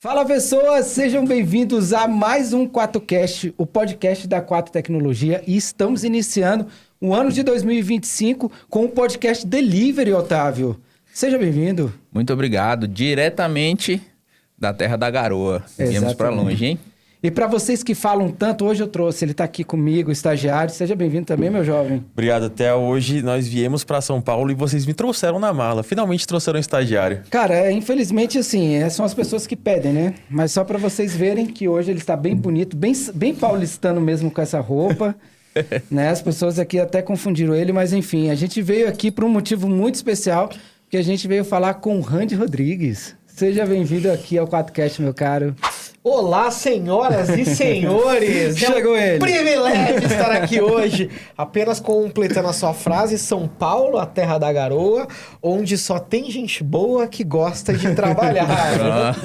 Fala pessoas, sejam bem-vindos a mais um 4Cast, o podcast da 4 Tecnologia, e estamos iniciando o ano de 2025 com o podcast Delivery, Otávio. Seja bem-vindo. Muito obrigado, diretamente da Terra da Garoa. Viemos para longe, hein? E para vocês que falam tanto, hoje eu trouxe, ele está aqui comigo, o estagiário. Seja bem-vindo também, meu jovem. Obrigado. Até hoje nós viemos para São Paulo e vocês me trouxeram na mala. Finalmente trouxeram um estagiário. Cara, infelizmente assim, são as pessoas que pedem, né? Mas só para vocês verem que hoje ele está bem bonito, bem paulistano mesmo com essa roupa. Né? As pessoas aqui até confundiram ele, mas enfim, a gente veio aqui por um motivo muito especial, porque a gente veio falar com o Randy Rodrigues. Seja bem-vindo aqui ao 4Cast, meu caro. Olá, senhoras e senhores! Chegou ele. Privilégio estar aqui hoje. Apenas completando a sua frase, São Paulo, a terra da garoa, onde só tem gente boa que gosta de trabalhar.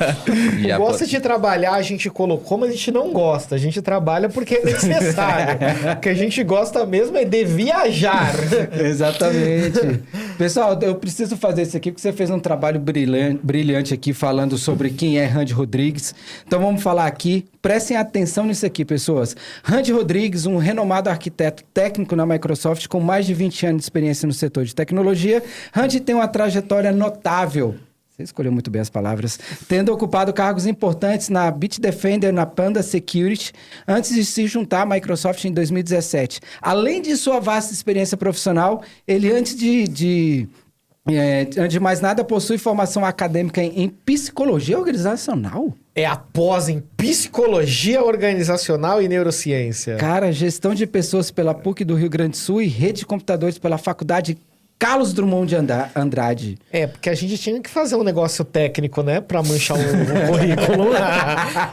Gosta de trabalhar, a gente colocou, mas a gente não gosta. A gente trabalha porque é necessário. O que a gente gosta mesmo é de viajar. Exatamente. Pessoal, eu preciso fazer isso aqui porque você fez um trabalho brilhante aqui falando sobre quem é Randy Rodrigues. Então vamos falar aqui, prestem atenção nisso aqui, pessoas. Randy Rodrigues, um renomado arquiteto técnico na Microsoft com mais de 20 anos de experiência no setor de tecnologia. Randy tem uma trajetória notável. Você escolheu muito bem as palavras. Tendo ocupado cargos importantes na Bitdefender, na Panda Security, antes de se juntar à Microsoft em 2017. Além de sua vasta experiência profissional, ele antes de mais nada, possui formação acadêmica em psicologia organizacional. É a pós em psicologia organizacional e neurociência. Cara, gestão de pessoas pela PUC do Rio Grande do Sul e rede de computadores pela Faculdade Carlos Drummond de Andrade. É, porque a gente tinha que fazer um negócio técnico, né? Pra manchar o currículo.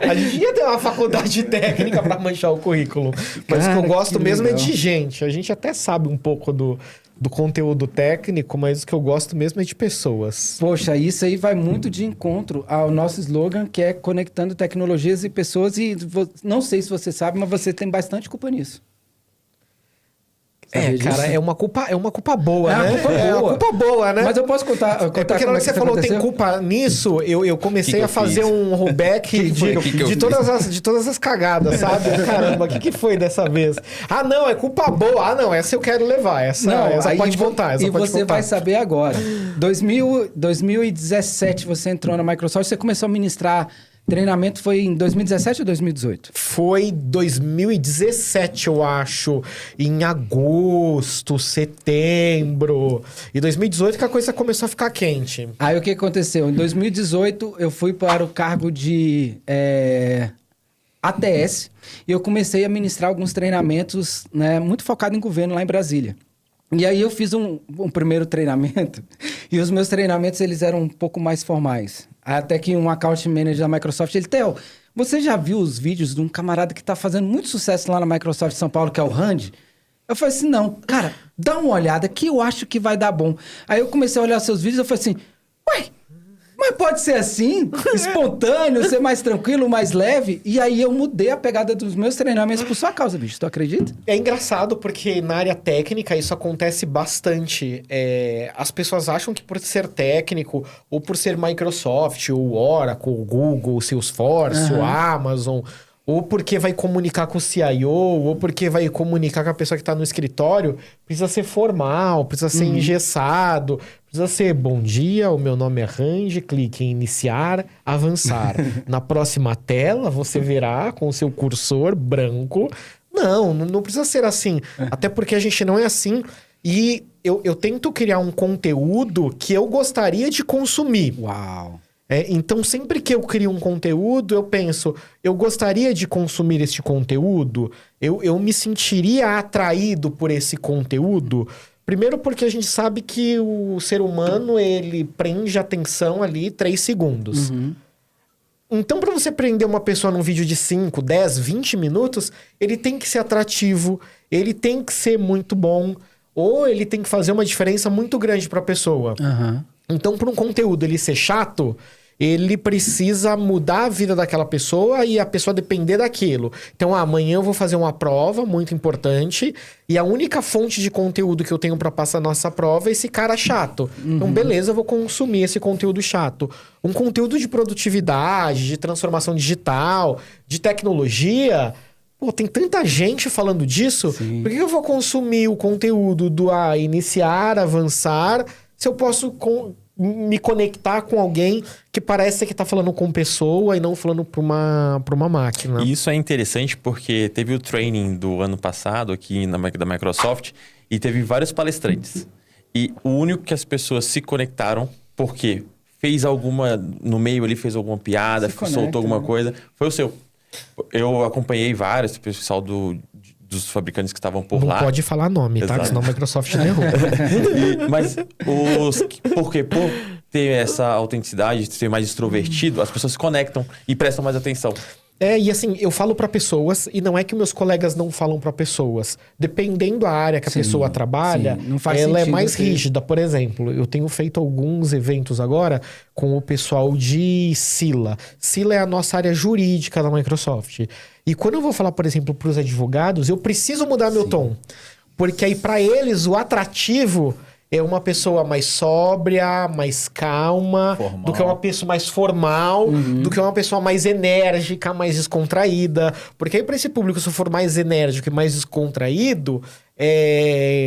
A gente ia ter uma faculdade técnica pra manchar o currículo. Mas o que eu gosto mesmo é de gente. A gente até sabe um pouco do conteúdo técnico, mas o que eu gosto mesmo é de pessoas. Poxa, isso aí vai muito de encontro ao nosso slogan, que é conectando tecnologias e pessoas. E não sei se você sabe, mas você tem bastante culpa nisso. Sabia cara, disso? é uma culpa boa, né? É uma culpa boa, né? Mas eu posso contar porque na hora que você falou tem culpa nisso, eu comecei a fazer um rollback de todas as cagadas, sabe? Caramba, o que foi dessa vez? Ah, não, é culpa boa. Ah, não, essa eu quero levar. Essa pode contar. E você vai saber agora. 2017 você entrou na Microsoft, você começou a ministrar treinamento, foi em 2017 ou 2018? Foi 2017, eu acho. Em agosto, setembro. E 2018 que a coisa começou a ficar quente. Aí o que aconteceu? Em 2018 eu fui para o cargo de ATS e eu comecei a ministrar alguns treinamentos, né, muito focado em governo lá em Brasília. E aí eu fiz um primeiro treinamento e os meus treinamentos eles eram um pouco mais formais. Até que um account manager da Microsoft, ele, Theo, você já viu os vídeos de um camarada que tá fazendo muito sucesso lá na Microsoft São Paulo, que é o Randy? Eu falei assim, não, cara, dá uma olhada que eu acho que vai dar bom. Aí eu comecei a olhar seus vídeos e eu falei assim, ué, mas pode ser assim, espontâneo, ser mais tranquilo, mais leve. E aí eu mudei a pegada dos meus treinamentos por sua causa, bicho. Tu acredita? É engraçado porque na área técnica isso acontece bastante. As pessoas acham que por ser técnico, ou por ser Microsoft, o Oracle, o Google, o Salesforce, o Amazon, ou porque vai comunicar com o CIO, ou porque vai comunicar com a pessoa que está no escritório, precisa ser formal, precisa ser engessado, precisa ser bom dia, o meu nome é Randy, clique em iniciar, avançar. Na próxima tela você verá com o seu cursor branco. Não precisa ser assim. Até porque a gente não é assim. E eu tento criar um conteúdo que eu gostaria de consumir. Uau! Então, sempre que eu crio um conteúdo, eu penso, eu gostaria de consumir este conteúdo? Eu me sentiria atraído por esse conteúdo? Primeiro porque a gente sabe que o ser humano, ele prende a atenção ali 3 segundos. Então, para você prender uma pessoa num vídeo de 5, 10, 20 minutos, ele tem que ser atrativo, ele tem que ser muito bom, ou ele tem que fazer uma diferença muito grande para a pessoa. Então, para um conteúdo ele ser chato, ele precisa mudar a vida daquela pessoa e a pessoa depender daquilo. Então, amanhã eu vou fazer uma prova muito importante e a única fonte de conteúdo que eu tenho para passar nessa prova é esse cara chato. Então, beleza, eu vou consumir esse conteúdo chato. Um conteúdo de produtividade, de transformação digital, de tecnologia... Pô, tem tanta gente falando disso. Sim. Por que eu vou consumir o conteúdo do iniciar, avançar, se eu posso me conectar com alguém que parece que tá falando com pessoa e não falando pra uma máquina? E isso é interessante porque teve o training do ano passado aqui da Microsoft e teve vários palestrantes. E o único que as pessoas se conectaram, porque fez alguma... No meio ele fez alguma piada, soltou alguma coisa, foi o seu. Eu acompanhei vários, o pessoal dos fabricantes que estavam por lá. Não pode falar nome, tá? Senão a Microsoft derruba. Mas porque por ter essa autenticidade, ser mais extrovertido, as pessoas se conectam e prestam mais atenção. E assim, eu falo pra pessoas, e não é que meus colegas não falam pra pessoas. Dependendo da área que a pessoa trabalha, não faz ela é sentido mais ter... rígida. Por exemplo, eu tenho feito alguns eventos agora com o pessoal de Sila. Sila é a nossa área jurídica da Microsoft. E quando eu vou falar, por exemplo, pros advogados, eu preciso mudar meu tom. Porque aí pra eles o atrativo... é uma pessoa mais sóbria, mais calma, do que uma pessoa mais formal, do que uma pessoa mais enérgica, mais descontraída. Porque aí pra esse público, se eu for mais enérgico e mais descontraído,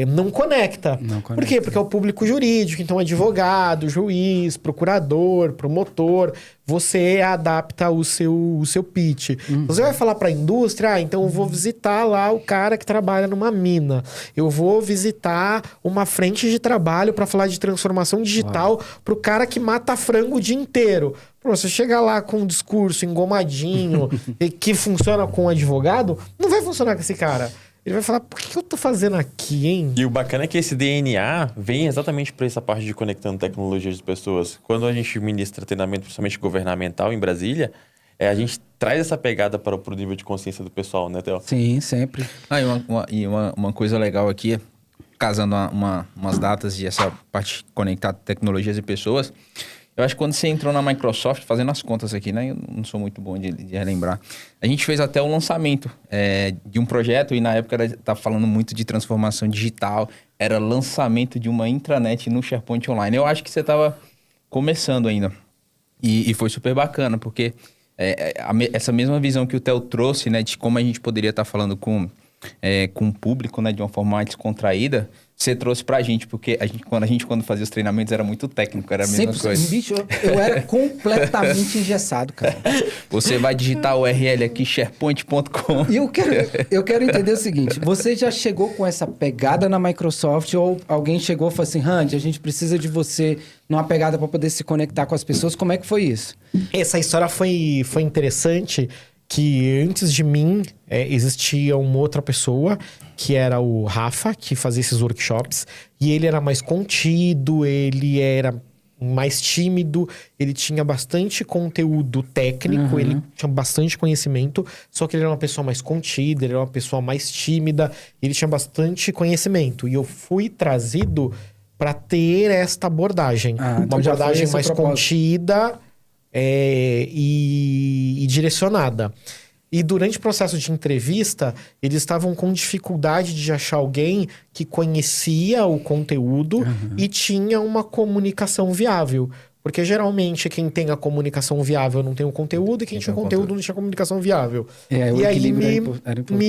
não conecta. Por quê? Porque é o público jurídico, então advogado, juiz, procurador, promotor, você adapta o seu pitch. Você vai falar para a indústria, então eu vou visitar lá o cara que trabalha numa mina. Eu vou visitar uma frente de trabalho para falar de transformação digital para o cara que mata frango o dia inteiro. Pô, você chega lá com um discurso engomadinho que funciona com um advogado, não vai funcionar com esse cara. Ele vai falar, por que eu tô fazendo aqui, hein? E o bacana é que esse DNA vem exatamente para essa parte de conectando tecnologias de pessoas. Quando a gente ministra treinamento, principalmente governamental, em Brasília, a gente traz essa pegada para o nível de consciência do pessoal, né, Theo? Sim, sempre. Uma coisa legal aqui, casando umas datas e essa parte de conectar tecnologias e pessoas... Eu acho que quando você entrou na Microsoft, fazendo as contas aqui, né? Eu não sou muito bom de relembrar. A gente fez até o lançamento de um projeto e na época estava falando muito de transformação digital. Era lançamento de uma intranet no SharePoint Online. Eu acho que você estava começando ainda. E foi super bacana, porque essa mesma visão que o Theo trouxe, né? De como a gente poderia estar falando com o público, né? De uma forma mais descontraída... Você trouxe pra gente, porque quando fazia os treinamentos era muito técnico, era a mesma coisa. Bicho, eu era completamente engessado, cara. Você vai digitar o URL aqui, sharepoint.com. E eu quero entender o seguinte, você já chegou com essa pegada na Microsoft ou alguém chegou e falou assim, Randy, a gente precisa de você numa pegada para poder se conectar com as pessoas, como é que foi isso? Essa história foi interessante, que antes de mim existia uma outra pessoa, que era o Rafa, que fazia esses workshops, e ele era mais contido, ele era mais tímido, ele tinha bastante conteúdo técnico, ele tinha bastante conhecimento, só que ele era uma pessoa mais contida, ele era uma pessoa mais tímida, ele tinha bastante conhecimento. E eu fui trazido para ter esta abordagem. Uma abordagem mais contida e direcionada. E durante o processo de entrevista, eles estavam com dificuldade de achar alguém que conhecia o conteúdo e tinha uma comunicação viável. Porque geralmente quem tem a comunicação viável não tem o conteúdo, e quem tinha o conteúdo não tinha comunicação viável. E aí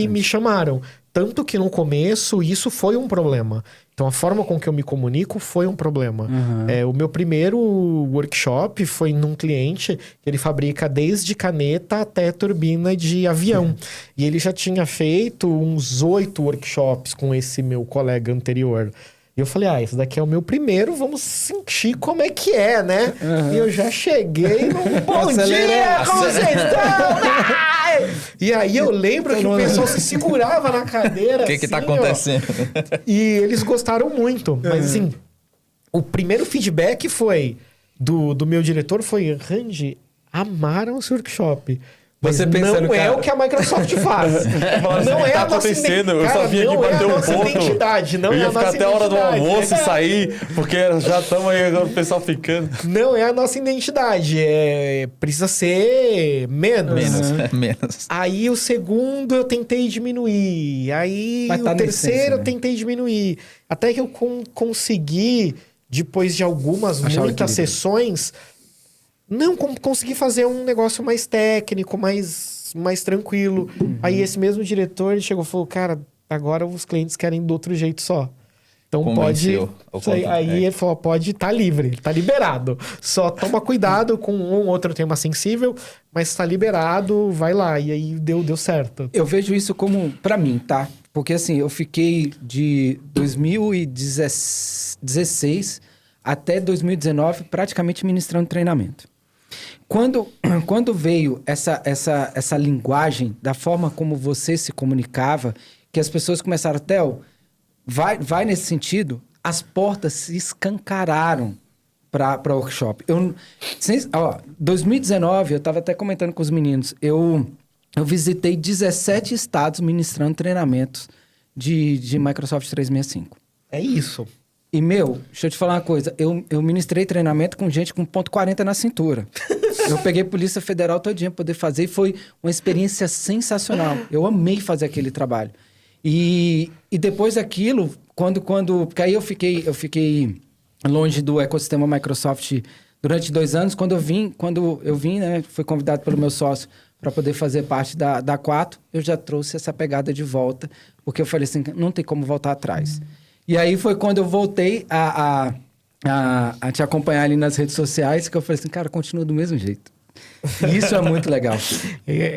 me chamaram. Tanto que no começo isso foi um problema. Então a forma com que eu me comunico foi um problema. O meu primeiro workshop foi num cliente que ele fabrica desde caneta até turbina de avião. E ele já tinha feito uns 8 workshops com esse meu colega anterior. E eu falei, esse daqui é o meu primeiro, vamos sentir como é que é, né? E eu já cheguei no bom dia, como vocês estão? E aí eu lembro que o pessoal se segurava na cadeira. O que tá acontecendo? E eles gostaram muito. Mas assim, o primeiro feedback foi do meu diretor foi, Randy, amaram esse workshop. Mas Você pensando, não é cara, o que a Microsoft faz. Não é tá a nossa acontecendo, eu cara, só vim aqui não é bater a um nossa ponto. identidade, não Eu é ia a ficar nossa até a hora do identidade. almoço e sair, porque já estamos aí agora o pessoal ficando. Não é a nossa identidade, precisa ser menos. Menos. Aí o segundo eu tentei diminuir, aí Mas tá o na terceiro essência, eu né? tentei diminuir. Até que eu consegui, depois de algumas, Achar o muitas equilíbrio. sessões, não consegui fazer um negócio mais técnico, mais tranquilo. Aí esse mesmo diretor ele chegou e falou, cara, agora os clientes querem do outro jeito só. Então Convenceu ao pode. Aí ele falou: pode, tá livre, tá liberado. Só toma cuidado com um ou outro tema sensível, mas tá liberado, vai lá. E aí deu certo. Eu vejo isso como, pra mim, tá? Porque assim, eu fiquei de 2016 até 2019 praticamente ministrando treinamento. Quando veio essa linguagem, da forma como você se comunicava, que as pessoas começaram, Theo, vai nesse sentido, as portas se escancararam para workshop. 2019, eu estava até comentando com os meninos, eu visitei 17 estados ministrando treinamentos de Microsoft 365. É isso. E, deixa eu te falar uma coisa. Eu ministrei treinamento com gente com ponto .40 na cintura. Eu peguei Polícia Federal todinha pra poder fazer e foi uma experiência sensacional. Eu amei fazer aquele trabalho. E depois daquilo, porque aí eu fiquei longe do ecossistema Microsoft durante 2 anos. Quando eu vim, né, fui convidado pelo meu sócio para poder fazer parte da Quatro, eu já trouxe essa pegada de volta, porque eu falei assim, não tem como voltar atrás. E aí foi quando eu voltei a te acompanhar ali nas redes sociais, que eu falei assim, cara, continua do mesmo jeito. E isso é muito legal.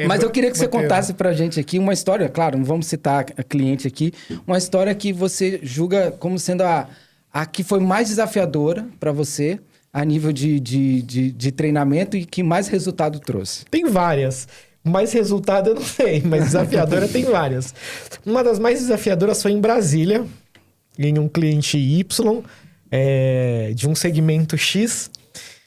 Mas eu queria que você contasse pra gente aqui uma história, claro, não vamos citar a cliente aqui, uma história que você julga como sendo a que foi mais desafiadora para você, a nível de treinamento e que mais resultado trouxe. Tem várias. Mais resultado eu não sei, mas desafiadora tem várias. Uma das mais desafiadoras foi em Brasília, em um cliente Y, de um segmento X.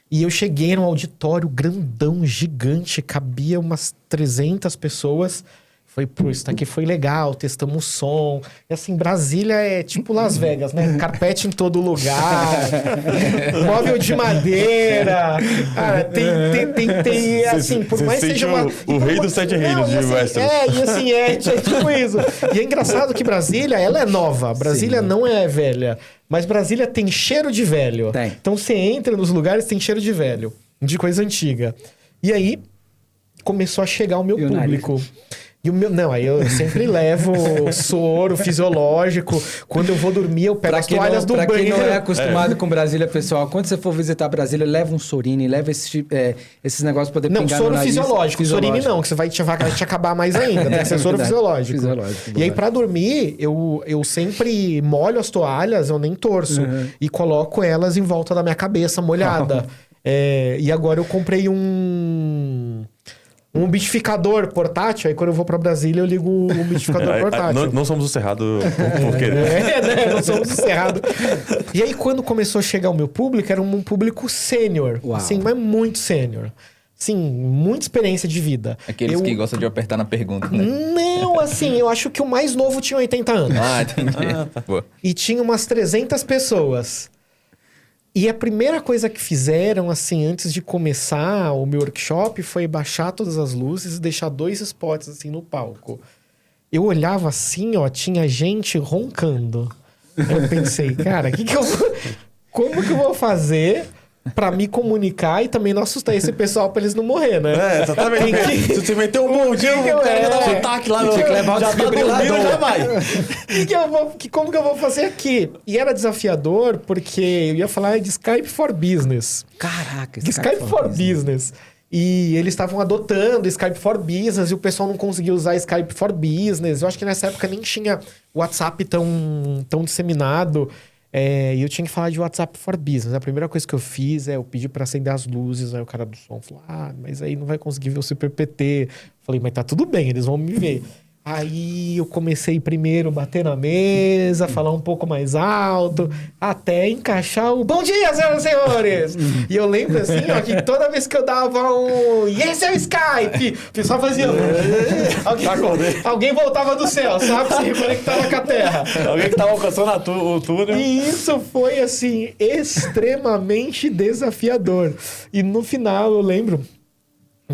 E eu cheguei num auditório grandão, gigante, cabia umas 300 pessoas. Foi, isso daqui foi legal, testamos o som. E assim, Brasília é tipo Las Vegas, né? Carpete em todo lugar, móvel de madeira. Cara, tem assim, por mais que seja uma... o rei dos 7 reinos de Westeros. É tipo isso. E é engraçado que Brasília, ela é nova. Brasília não é velha. Mas Brasília tem cheiro de velho. Tem. Então você entra nos lugares, tem cheiro de velho. De coisa antiga. E aí, começou a chegar o meu público. E aí eu sempre levo soro fisiológico. Quando eu vou dormir, eu pego as toalhas do banheiro. Pra quem não é acostumado com Brasília, pessoal, quando você for visitar Brasília, leva um Sorine, leva esses negócios pra poder pingar no nariz. Fisiológico. Sorine não, que vai te acabar mais ainda. Tem que ser soro fisiológico. E aí, pra dormir, eu sempre molho as toalhas, eu nem torço. E coloco elas em volta da minha cabeça, molhada. E agora eu comprei um umidificador portátil. Aí quando eu vou pra Brasília, eu ligo o umidificador portátil. Não somos o Cerrado por querer. Né? Não somos o Cerrado. E aí, quando começou a chegar o meu público, era um público sênior. Assim, mas muito sênior. Sim, muita experiência de vida. Aqueles que gostam de apertar na pergunta, né? Não, assim, eu acho que o mais novo tinha 80 anos. Entendi. Tá. Boa. E tinha umas 300 pessoas. E a primeira coisa que fizeram, assim, antes de começar o meu workshop, foi baixar todas as luzes e deixar 2 spots, assim, no palco. Eu olhava assim, tinha gente roncando. Eu pensei, cara, como que eu vou fazer pra me comunicar e também não assustar esse pessoal pra eles não morrer, né? Exatamente. Se você meter um mundinho, o cara já dá um ataque lá no... Tinha que levar o já tá dormindo, já vai. Como que eu vou fazer aqui? E era desafiador porque eu ia falar de Skype for Business. Caraca, Skype for Business. E eles estavam adotando Skype for Business e o pessoal não conseguia usar Skype for Business. Eu acho que nessa época nem tinha WhatsApp tão disseminado. E eu tinha que falar de WhatsApp for Business. A primeira coisa que eu fiz eu pedi para acender as luzes. Aí o cara do som falou, mas aí não vai conseguir ver o Super PT. Falei, mas tá tudo bem, eles vão me ver. Aí eu comecei primeiro a bater na mesa, falar um pouco mais alto, até encaixar o bom dia, senhoras e senhores! E eu lembro assim, ó, que toda vez que eu dava um e esse é o Skype, o pessoal fazia... alguém voltava do céu, sabe? Se reconectava com a Terra. Alguém que tava alcançando o túnel. E isso foi, assim, extremamente desafiador. E no final, eu lembro...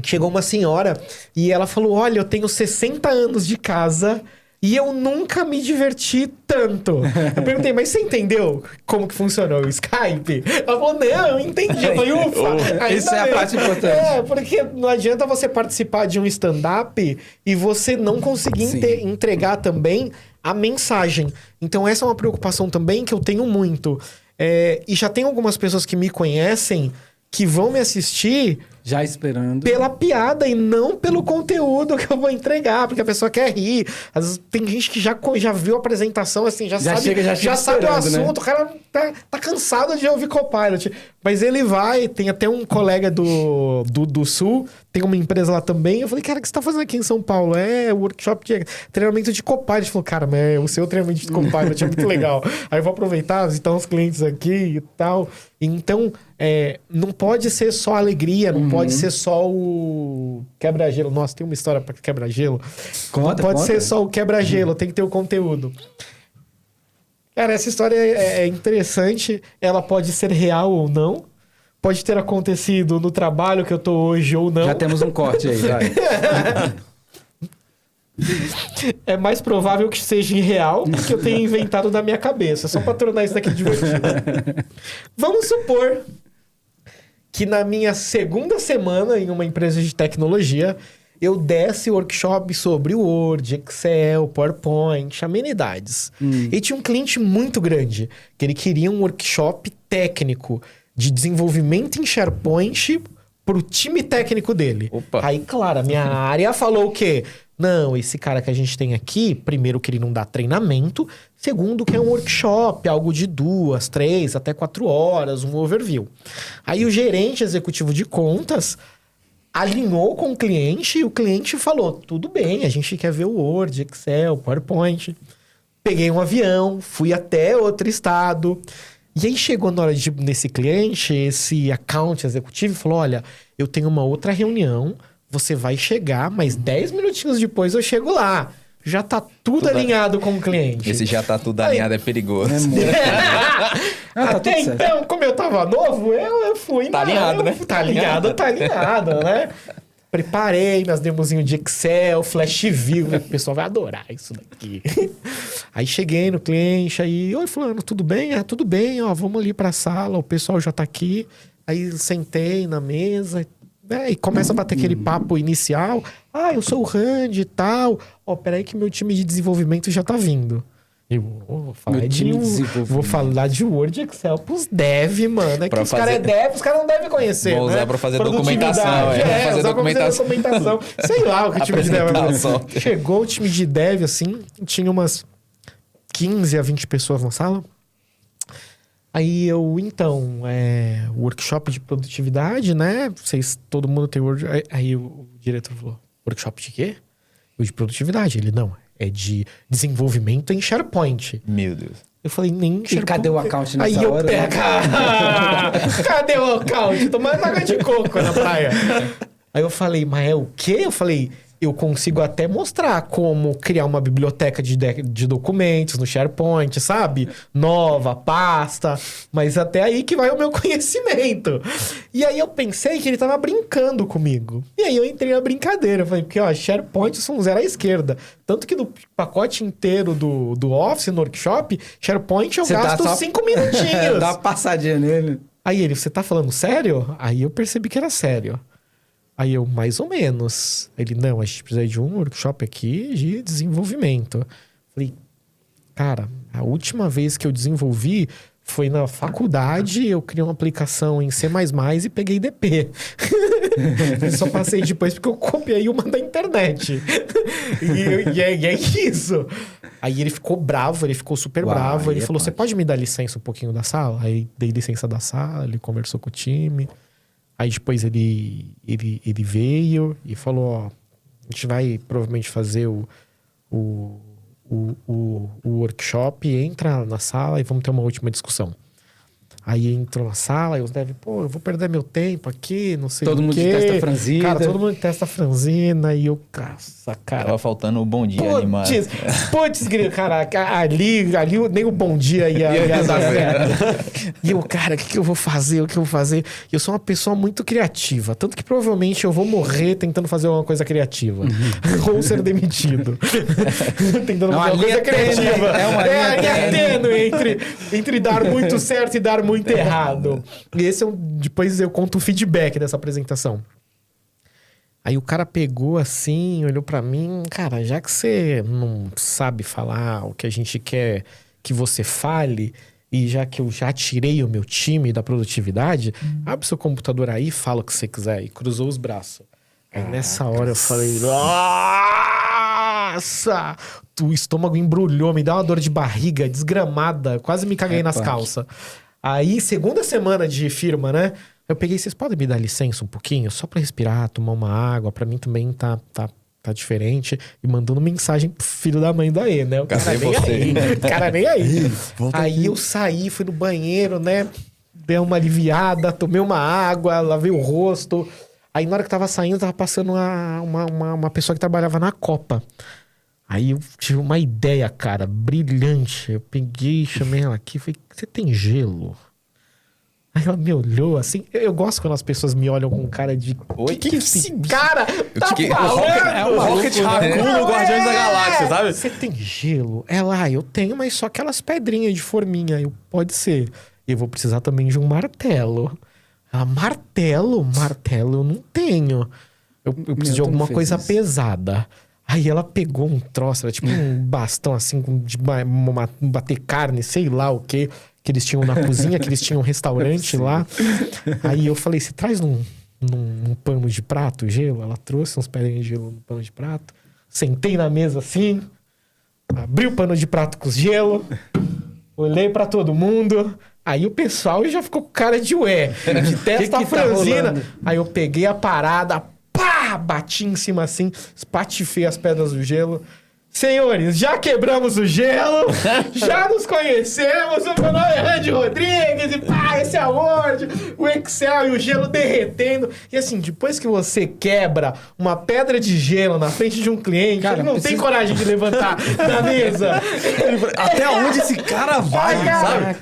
Chegou uma senhora e ela falou, olha, eu tenho 60 anos de casa e eu nunca me diverti tanto. Eu perguntei, mas você entendeu como que funcionou o Skype? Ela falou, não, eu entendi. Eu falei, ufa, isso é a parte importante. É, porque não adianta você participar de um stand-up e você não conseguir entregar também a mensagem. Então essa é uma preocupação também que eu tenho muito. E já tem algumas pessoas que me conhecem que vão me assistir... Já esperando. Pela piada e não pelo conteúdo que eu vou entregar, porque a pessoa quer rir. Às vezes tem gente que já viu a apresentação, assim, já sabe o assunto, né? O cara tá cansado de ouvir Copilot. Mas ele vai, tem até um colega do Sul, tem uma empresa lá também. Eu falei, cara, o que você tá fazendo aqui em São Paulo? É workshop de treinamento de Copilot. Ele falou, cara, mas o seu treinamento de Copilot é muito legal. Aí eu vou aproveitar, visitar uns clientes aqui e tal. Então, não pode ser só alegria, não pode ser só o quebra-gelo. Nossa, tem uma história para quebra-gelo. Não pode ser só o quebra-gelo, tem que ter o conteúdo. Cara, essa história é interessante. Ela pode ser real ou não. Pode ter acontecido no trabalho que eu tô hoje ou não. Já temos um corte aí, vai. É mais provável que seja irreal do que eu tenha inventado da minha cabeça. Só para tornar isso daqui divertido. Vamos supor que na minha segunda semana em uma empresa de tecnologia, eu desse workshop sobre Word, Excel, PowerPoint, amenidades. E tinha um cliente muito grande, que ele queria um workshop técnico de desenvolvimento em SharePoint pro time técnico dele. Opa. Aí, claro, a minha área falou o quê? Não, esse cara que a gente tem aqui, primeiro que ele não dá treinamento, segundo que é um workshop, algo de 2, 3, até 4 horas, um overview. Aí o gerente executivo de contas alinhou com o cliente e o cliente falou, tudo bem, a gente quer ver o Word, Excel, PowerPoint. Peguei um avião, fui até outro estado. E aí chegou na hora de ir nesse cliente, esse account executivo falou, olha, eu tenho uma outra reunião, você vai chegar, mas 10 minutinhos depois eu chego lá. Já tá tudo alinhado com o cliente. Esse já tá tudo alinhado, é perigoso. Até então, como eu tava novo, eu fui... Tá alinhado, né? Tá alinhado, né? Preparei minhas demozinhas de Excel, Flash View. O pessoal vai adorar isso daqui. Aí cheguei no cliente, aí... Oi, fulano, tudo bem? Tudo bem, ó, vamos ali pra sala, o pessoal já tá aqui. Aí sentei na mesa... e começa a bater aquele papo inicial. Eu sou o Randy e tal. Peraí que meu time de desenvolvimento já tá vindo. Eu vou falar de Word e Excel pros dev, mano. É que os caras é dev, os caras não devem conhecer, vou usar pra fazer documentação. Fazer documentação. Sei lá o que o time de dev vai fazer. Chegou o time de dev, assim, tinha umas 15 a 20 pessoas na sala. Aí workshop de produtividade, né? Todo mundo tem Word. Aí o diretor falou, workshop de quê? O de produtividade. Ele, não, é de desenvolvimento em SharePoint. Meu Deus. Eu falei, nem SharePoint. E cadê o account nessa aí hora? Cadê o account? Tomando água de coco na praia. Aí eu falei, mas é o quê? Eu falei... Eu consigo até mostrar como criar uma biblioteca de documentos no SharePoint, sabe? Nova, pasta. Mas até aí que vai o meu conhecimento. E aí eu pensei que ele tava brincando comigo. E aí eu entrei na brincadeira. Eu falei, porque, SharePoint são 0 à esquerda. Tanto que no pacote inteiro do Office, no workshop, SharePoint eu gasto 5 minutinhos. Dá uma passadinha nele. Aí ele, você tá falando sério? Aí eu percebi que era sério. Aí eu, mais ou menos. Ele, não, a gente precisa de um workshop aqui de desenvolvimento. Falei, cara, a última vez que eu desenvolvi foi na faculdade, eu criei uma aplicação em C++ e peguei DP. Só passei depois porque eu copiei uma da internet. E é isso. Aí ele ficou bravo, ele ficou super bravo. Ele falou, você pode me dar licença um pouquinho da sala? Aí dei licença da sala, ele conversou com o time... Aí depois ele veio e falou, a gente vai provavelmente fazer o o workshop, entra na sala e vamos ter uma última discussão. Aí entrou na sala e os devs, pô, eu vou perder meu tempo aqui, não sei o quê. Todo mundo que testa franzina. Cara, todo mundo que testa franzina e eu, caça, cara. Tava faltando o bom dia animado. Putz, grilo, cara, ali nem o bom dia ia dar certo. E eu, cara, o que eu vou fazer? O que eu vou fazer? E eu sou uma pessoa muito criativa. Tanto que provavelmente eu vou morrer tentando fazer uma coisa criativa. Ou ser demitido. Tentando fazer uma coisa criativa. É uma linha tênue entre dar muito certo e dar muito errado. E esse depois eu conto o feedback dessa apresentação. Aí o cara pegou assim, olhou pra mim, cara, já que você não sabe falar o que a gente quer que você fale, e já que eu já tirei o meu time da produtividade, abre seu computador aí e fala o que você quiser. E cruzou os braços. Aí nessa hora eu falei, nossa! O estômago embrulhou, me dá uma dor de barriga desgramada, quase me caguei nas calças. Aí, segunda semana de firma, né? Eu peguei, vocês podem me dar licença um pouquinho? Só pra respirar, tomar uma água. Pra mim também tá diferente. E mandando mensagem pro filho da mãe da E, né? O cara nem aí. O cara nem aí. Aí eu saí, fui no banheiro, né? Dei uma aliviada, tomei uma água, lavei o rosto. Aí na hora que tava saindo, tava passando uma pessoa que trabalhava na Copa. Aí eu tive uma ideia, cara, brilhante. Eu peguei, chamei ela aqui e falei, você tem gelo? Aí ela me olhou assim. Eu gosto quando as pessoas me olham com cara de... Oi? Que esse cara tá falando? É o Rocket Raccoon no Guardiões da Galáxia, sabe? Você tem gelo? Ela, eu tenho, mas só aquelas pedrinhas de forminha. Eu, pode ser. Eu vou precisar também de um martelo. Ela, martelo? Martelo eu não tenho. Eu preciso de alguma coisa pesada. Aí ela pegou um troço, era tipo um bastão assim, de bater carne, sei lá o que eles tinham na cozinha, que eles tinham um restaurante lá. Aí eu falei, você traz num pano de prato gelo? Ela trouxe uns pedrinhos de gelo no pano de prato. Sentei na mesa assim, abri o pano de prato com gelo, olhei pra todo mundo. Aí o pessoal já ficou com cara de de testa franzina. Aí eu peguei a parada, bati em cima assim, espatifei as pedras do gelo. Senhores, já quebramos o gelo, já nos conhecemos, o meu nome é Randy Rodrigues, e esse é o Word, o Excel e o gelo derretendo. E assim, depois que você quebra uma pedra de gelo na frente de um cliente, cara, ele não tem coragem de levantar da mesa. Até onde esse cara vai, sabe?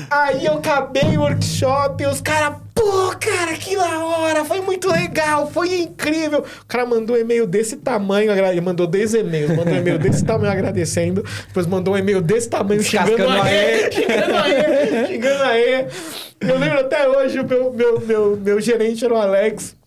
Aí eu acabei o workshop e os caras... Pô, cara, que da hora, foi muito legal, foi incrível. O cara mandou um e-mail desse tamanho, ele mandou 10 e-mails, mandou um e-mail desse tamanho agradecendo, depois mandou um e-mail desse tamanho xingando a E. Eu lembro até hoje, o meu gerente era o Alex.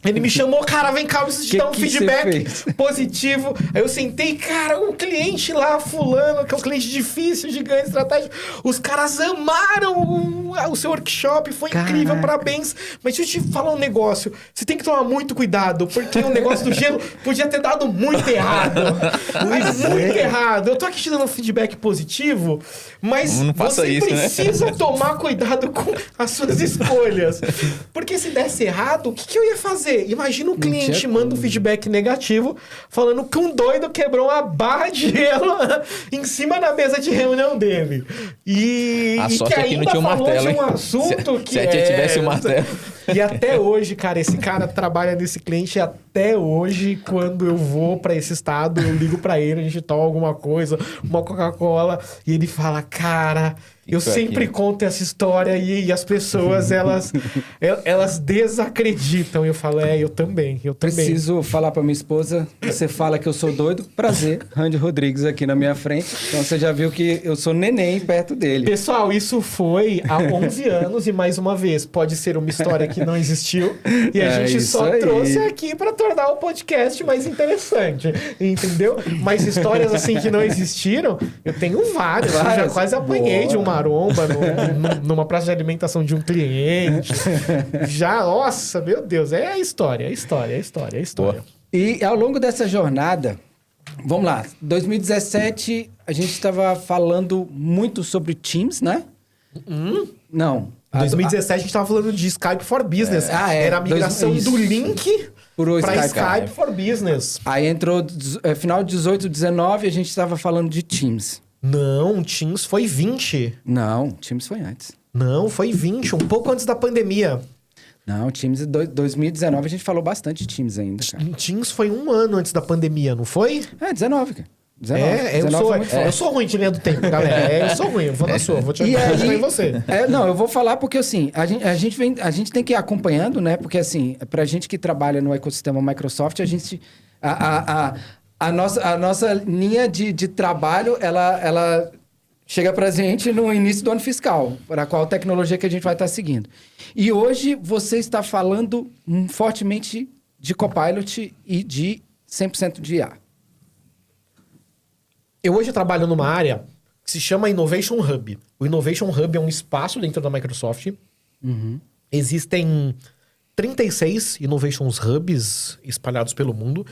Ele me chamou, cara, vem cá, eu preciso te dar um feedback positivo. Aí eu sentei, cara, o cliente lá, fulano, que é um cliente difícil, gigante, estratégico. Os caras amaram o seu workshop, foi incrível, parabéns. Mas deixa eu te falar um negócio. Você tem que tomar muito cuidado, porque o negócio do gelo podia ter dado muito errado. Muito errado. Eu tô aqui te dando um feedback positivo, mas você precisa tomar cuidado com as suas escolhas. Porque se desse errado, o que eu ia fazer? Imagina um cliente manda um feedback negativo falando que um doido quebrou uma barra de gelo em cima da mesa de reunião dele. E sorte que é que não tinha um martelo, de um assunto se a tia tivesse um martelo. E até hoje, cara, esse cara trabalha nesse cliente e até hoje, quando eu vou pra esse estado, eu ligo pra ele, a gente toma alguma coisa, uma Coca-Cola, e ele fala, cara... Eu sempre conto essa história e as pessoas, elas desacreditam. Eu falo, eu também. Preciso falar pra minha esposa, você fala que eu sou doido, prazer, Randy Rodrigues aqui na minha frente. Então você já viu que eu sou neném perto dele. Pessoal, isso foi há 11 anos e mais uma vez, pode ser uma história que não existiu e a gente só trouxe aqui pra tornar o podcast mais interessante, entendeu? Mas histórias assim que não existiram, eu tenho várias. Eu já quase apanhei de uma maromba numa praça de alimentação de um cliente. Já, nossa, meu Deus, é a história. E ao longo dessa jornada, vamos lá, 2017 a gente estava falando muito sobre Teams, né? Não. 2017 a gente estava falando de Skype for Business. Era a migração do link Pro Pra Skype. Skype for Business. Aí entrou final de 18, 19, a gente estava falando de Teams. Não, Teams foi 20. Não, Teams foi antes. Não, foi 20, um pouco antes da pandemia. Não, Teams 2019 a gente falou bastante de Teams ainda, cara. Teams foi um ano antes da pandemia, não foi? 19, cara. 19. Eu 19 foi muito forte. eu sou ruim de linha do tempo, galera. Eu sou ruim, eu vou na sua, vou te E ajudar aí- em você. Não, eu vou falar porque assim, a gente tem que ir acompanhando, né? Porque assim, pra gente que trabalha no ecossistema Microsoft, a gente. A nossa linha de trabalho, ela chega pra gente no início do ano fiscal, para qual tecnologia que a gente vai estar seguindo. E hoje você está falando fortemente de Copilot e de 100% de IA. Eu hoje trabalho numa área que se chama Innovation Hub. O Innovation Hub é um espaço dentro da Microsoft. Existem 36 Innovation Hubs espalhados pelo mundo.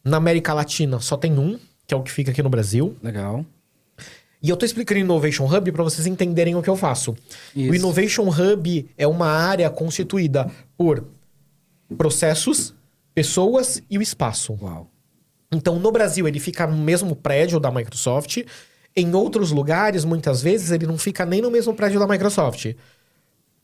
Na América Latina só tem um, que é o que fica aqui no Brasil. Legal. E eu tô explicando Innovation Hub para vocês entenderem o que eu faço. Isso. O Innovation Hub é uma área constituída por processos, pessoas e o espaço. Uau. Então, no Brasil, ele fica no mesmo prédio da Microsoft. Em outros lugares, muitas vezes, ele não fica nem no mesmo prédio da Microsoft.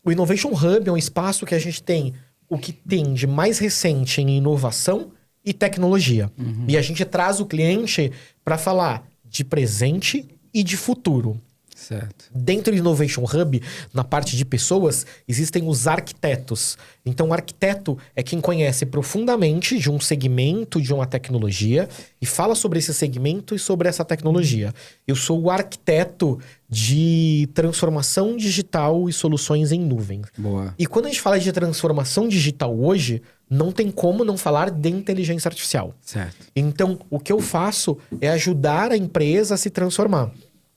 O Innovation Hub é um espaço que a gente tem o que tem de mais recente em inovação e tecnologia. E a gente traz o cliente para falar de presente e de futuro. Certo. Dentro do Innovation Hub, na parte de pessoas, existem os arquitetos. Então, o arquiteto é quem conhece profundamente de um segmento, de uma tecnologia, e fala sobre esse segmento e sobre essa tecnologia. Eu sou o arquiteto de transformação digital e soluções em nuvem. Boa. E quando a gente fala de transformação digital hoje, não tem como não falar de inteligência artificial. Certo. Então, o que eu faço é ajudar a empresa a se transformar.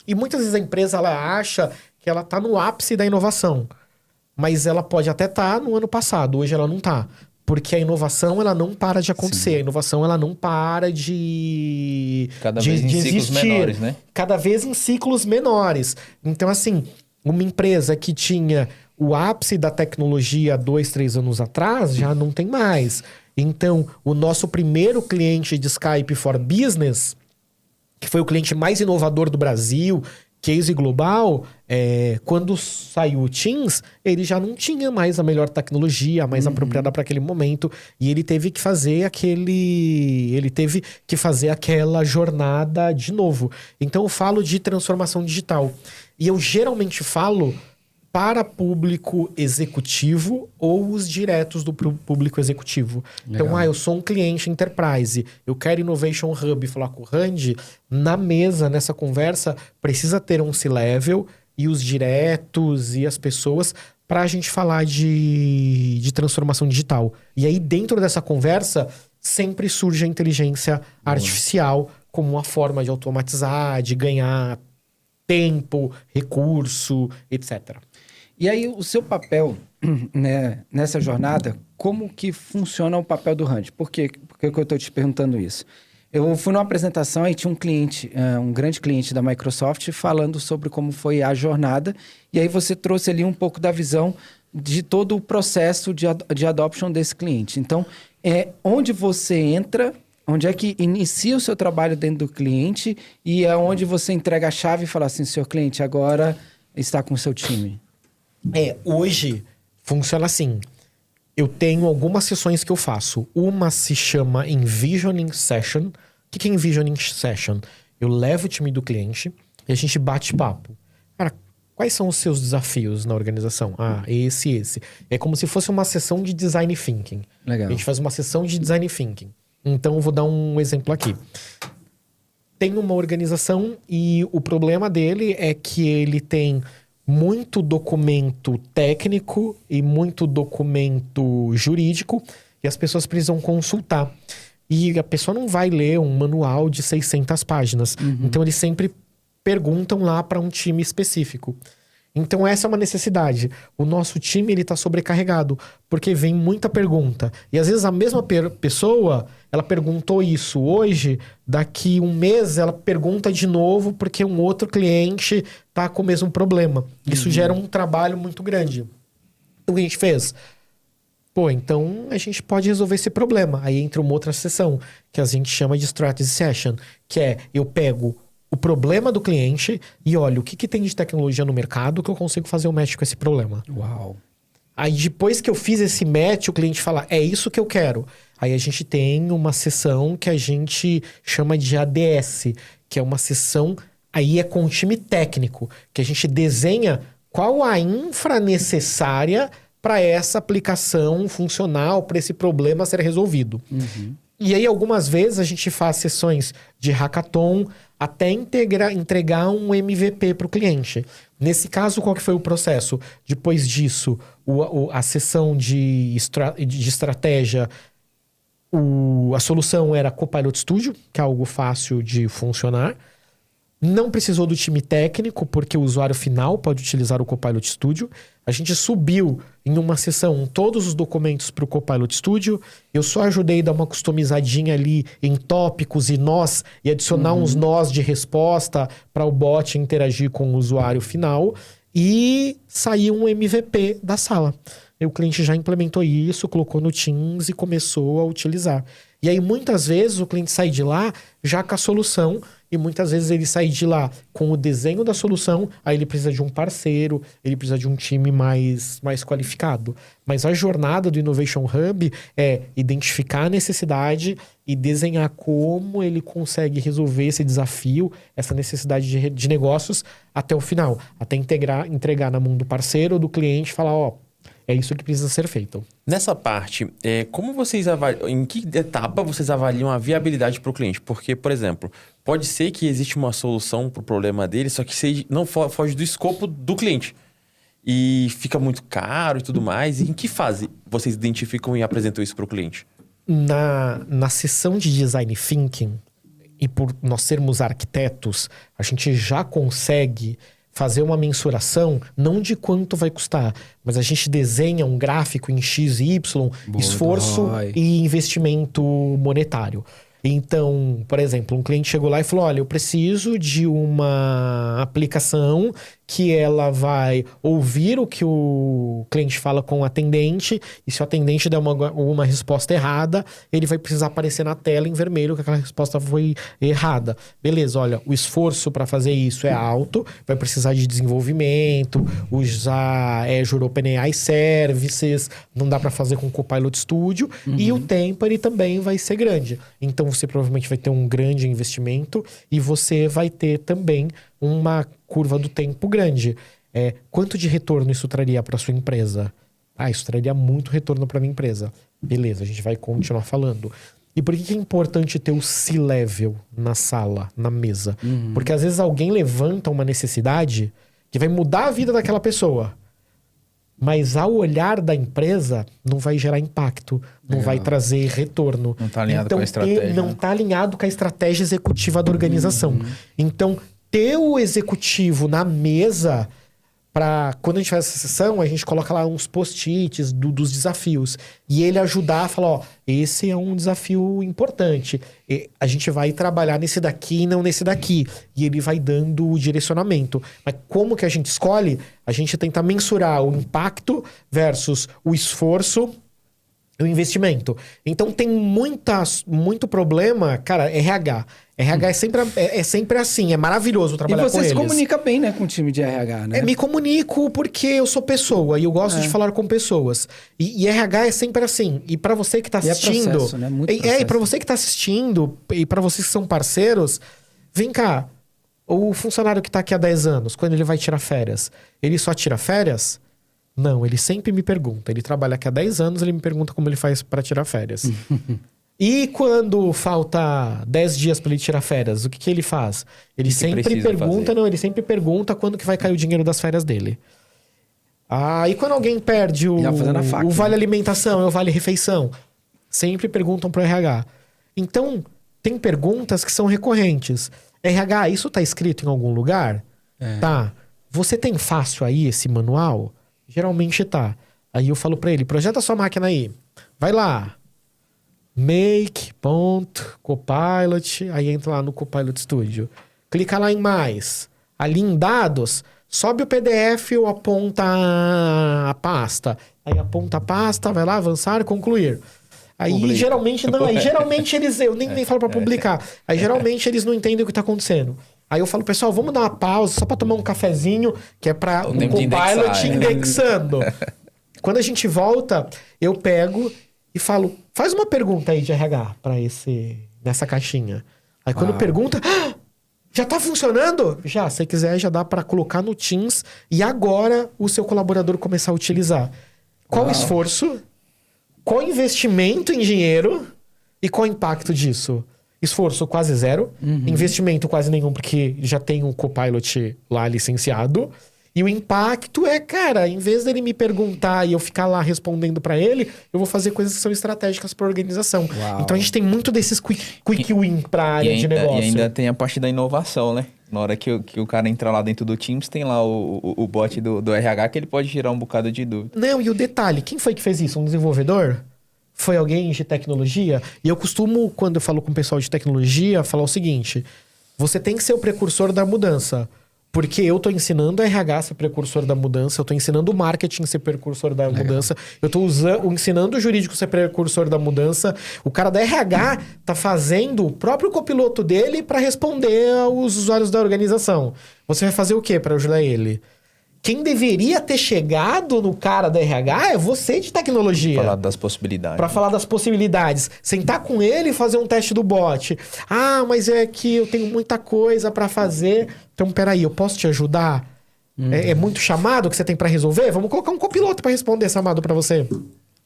E muitas vezes a empresa ela acha que ela está no ápice da inovação. Mas ela pode até estar no ano passado, hoje ela não está. Porque a inovação ela não para de acontecer. Sim. A inovação ela não para de Cada vez em ciclos existir. menores, né? Cada vez em ciclos menores. Então, assim, uma empresa que tinha o ápice da tecnologia 2, 3 anos atrás, já não tem mais. Então, o nosso primeiro cliente de Skype for Business, que foi o cliente mais inovador do Brasil, case global, quando saiu o Teams, ele já não tinha mais a melhor tecnologia, a mais apropriada para aquele momento, e ele teve que fazer aquela jornada de novo. Então eu falo de transformação digital. E eu geralmente falo para público executivo ou os diretos do público executivo. Legal. Então, eu sou um cliente enterprise, eu quero Innovation Hub falar com o Randy, na mesa, nessa conversa, precisa ter um C-level e os diretos e as pessoas para a gente falar de transformação digital. E aí, dentro dessa conversa, sempre surge a inteligência artificial como uma forma de automatizar, de ganhar tempo, recurso, etc. E aí, o seu papel, né, nessa jornada, como que funciona o papel do Randy? Por que eu estou te perguntando isso? Eu fui numa apresentação e tinha um cliente, um grande cliente da Microsoft, falando sobre como foi a jornada. E aí você trouxe ali um pouco da visão de todo o processo de adoption desse cliente. Então, onde você entra, onde é que inicia o seu trabalho dentro do cliente e é onde você entrega a chave e fala assim, senhor cliente, agora está com o seu time. Hoje funciona assim. Eu tenho algumas sessões que eu faço. Uma se chama Envisioning Session. O que é Envisioning Session? Eu levo o time do cliente e a gente bate papo. Cara, quais são os seus desafios na organização? Esse. É como se fosse uma sessão de Design Thinking. Legal. A gente faz uma sessão de Design Thinking. Então, eu vou dar um exemplo aqui. Tem uma organização e o problema dele é que ele tem muito documento técnico e muito documento jurídico e as pessoas precisam consultar. E a pessoa não vai ler um manual de 600 páginas. Então, eles sempre perguntam lá para um time específico. Então, essa é uma necessidade. O nosso time ele está sobrecarregado, porque vem muita pergunta. E, às vezes, a mesma pessoa, ela perguntou isso hoje, daqui um mês ela pergunta de novo, porque um outro cliente está com o mesmo problema. Isso gera um trabalho muito grande. Então, o que a gente fez? Pô, então a gente pode resolver esse problema. Aí entra uma outra sessão, que a gente chama de Strategy Session, que é eu pego o problema do cliente e olho o que tem de tecnologia no mercado que eu consigo fazer um match com esse problema. Uau. Aí depois que eu fiz esse match, o cliente fala, é isso que eu quero. Aí a gente tem uma sessão que a gente chama de ADS, que é uma sessão, aí é com o time técnico, que a gente desenha qual a infra necessária para essa aplicação funcional, para esse problema ser resolvido. E aí, algumas vezes, a gente faz sessões de hackathon até entregar um MVP para o cliente. Nesse caso, qual que foi o processo? Depois disso, a sessão de estratégia, a solução era Copilot Studio, que é algo fácil de funcionar. Não precisou do time técnico, porque o usuário final pode utilizar o Copilot Studio. A gente subiu em uma sessão todos os documentos para o Copilot Studio. Eu só ajudei a dar uma customizadinha ali em tópicos e nós, e adicionar uns nós de resposta para o bot interagir com o usuário final. E saiu um MVP da sala. E o cliente já implementou isso, colocou no Teams e começou a utilizar. E aí, muitas vezes, o cliente sai de lá já com a solução, e muitas vezes ele sai de lá com o desenho da solução, aí ele precisa de um parceiro, ele precisa de um time mais qualificado. Mas a jornada do Innovation Hub é identificar a necessidade e desenhar como ele consegue resolver esse desafio, essa necessidade de negócios até o final. Até entregar na mão do parceiro ou do cliente e falar, ó, é isso que precisa ser feito. Nessa parte, como vocês avaliam, em que etapa vocês avaliam a viabilidade para o cliente? Porque, por exemplo, pode ser que existe uma solução para o problema dele, só que não foge do escopo do cliente. E fica muito caro e tudo mais. E em que fase vocês identificam e apresentam isso para o cliente? Na sessão de Design Thinking, e por nós sermos arquitetos, a gente já consegue fazer uma mensuração, não de quanto vai custar, mas a gente desenha um gráfico em X e Y, esforço e investimento monetário. Então, por exemplo, um cliente chegou lá e falou, olha, eu preciso de uma aplicação que ela vai ouvir o que o cliente fala com o atendente, e se o atendente der uma resposta errada, ele vai precisar aparecer na tela em vermelho que aquela resposta foi errada. Beleza, olha, o esforço para fazer isso é alto, vai precisar de desenvolvimento, usar Azure OpenAI Services, não dá para fazer com o Copilot Studio, e o tempo ele também vai ser grande. Então você provavelmente vai ter um grande investimento e você vai ter também uma curva do tempo grande. Quanto de retorno isso traria para sua empresa? Isso traria muito retorno para minha empresa. Beleza, a gente vai continuar falando. E por que é importante ter o C-level na sala, na mesa? Porque às vezes alguém levanta uma necessidade que vai mudar a vida daquela pessoa. Mas ao olhar da empresa, não vai gerar impacto, não vai trazer retorno. Não está alinhado com a estratégia. Não está alinhado com a estratégia executiva da organização. Então, ter o executivo na mesa, para quando a gente faz essa sessão, a gente coloca lá uns post-its dos desafios. E ele ajudar a falar, ó, esse é um desafio importante. A gente vai trabalhar nesse daqui e não nesse daqui. E ele vai dando o direcionamento. Mas como que a gente escolhe? A gente tenta mensurar o impacto versus o esforço e o investimento. Então tem muito problema, cara, RH. RH é sempre assim, é maravilhoso trabalhar com eles. E você se comunica bem, né, com o time de RH, né? Me comunico porque eu sou pessoa e eu gosto de falar com pessoas. E RH é sempre assim. E para você que tá assistindo... É processo, né? Muito processo. E para você que tá assistindo, e para vocês que são parceiros, vem cá, o funcionário que tá aqui há 10 anos, quando ele vai tirar férias, ele só tira férias? Não, ele sempre me pergunta. Ele trabalha aqui há 10 anos, ele me pergunta como ele faz para tirar férias. E quando falta 10 dias para ele tirar férias, o que ele faz? Ele sempre pergunta, ele sempre pergunta quando que vai cair o dinheiro das férias dele. E quando alguém perde o vale alimentação e o vale refeição, sempre perguntam pro RH. Então, tem perguntas que são recorrentes. RH, isso tá escrito em algum lugar? Tá. Você tem fácil aí esse manual? Geralmente tá. Aí eu falo pra ele, projeta sua máquina aí. Vai lá. Copilot. Aí entra lá no Copilot Studio. Clica lá em mais. Ali em dados, sobe o PDF ou aponta a pasta. Aí aponta a pasta, vai lá, avançar, concluir. Aí Publica. geralmente não, aí geralmente eles, eu nem falo pra publicar. Aí geralmente eles não entendem o que tá acontecendo. Aí eu falo, pessoal, vamos dar uma pausa só pra tomar um cafezinho, que é pra o tempo de Copilot indexar, indexando. Quando a gente volta, eu pego e falo, faz uma pergunta aí de RH pra nessa caixinha. Aí quando pergunta, já tá funcionando? Já, se quiser, já dá pra colocar no Teams e agora o seu colaborador começar a utilizar. Qual o esforço? Qual investimento em dinheiro? E qual o impacto disso? Esforço quase zero. Investimento quase nenhum, porque já tem um Copilot lá licenciado. E o impacto é, cara, em vez dele me perguntar e eu ficar lá respondendo pra ele, eu vou fazer coisas que são estratégicas pra organização. Uau. Então a gente tem muito desses quick win pra área de negócio. E ainda tem a parte da inovação, né? Na hora que o cara entra lá dentro do Teams, tem lá o bot do RH que ele pode gerar um bocado de dúvida. Não, e o detalhe, quem foi que fez isso? Um desenvolvedor? Foi alguém de tecnologia? E eu costumo, quando eu falo com o pessoal de tecnologia, falar o seguinte: você tem que ser o precursor da mudança. Porque eu tô ensinando a RH a ser precursor da mudança, eu tô ensinando o marketing a ser precursor da mudança, eu tô ensinando o jurídico a ser precursor da mudança. O cara da RH tá fazendo o próprio copiloto dele para responder aos usuários da organização. Você vai fazer o quê para ajudar ele? Quem deveria ter chegado no cara da RH é você de tecnologia. Falar das possibilidades. Pra falar das possibilidades. Sentar com ele e fazer um teste do bot. Ah, mas é que eu tenho muita coisa pra fazer. Então, peraí, eu posso te ajudar? É muito chamado que você tem pra resolver? Vamos colocar um copiloto pra responder esse chamado pra você.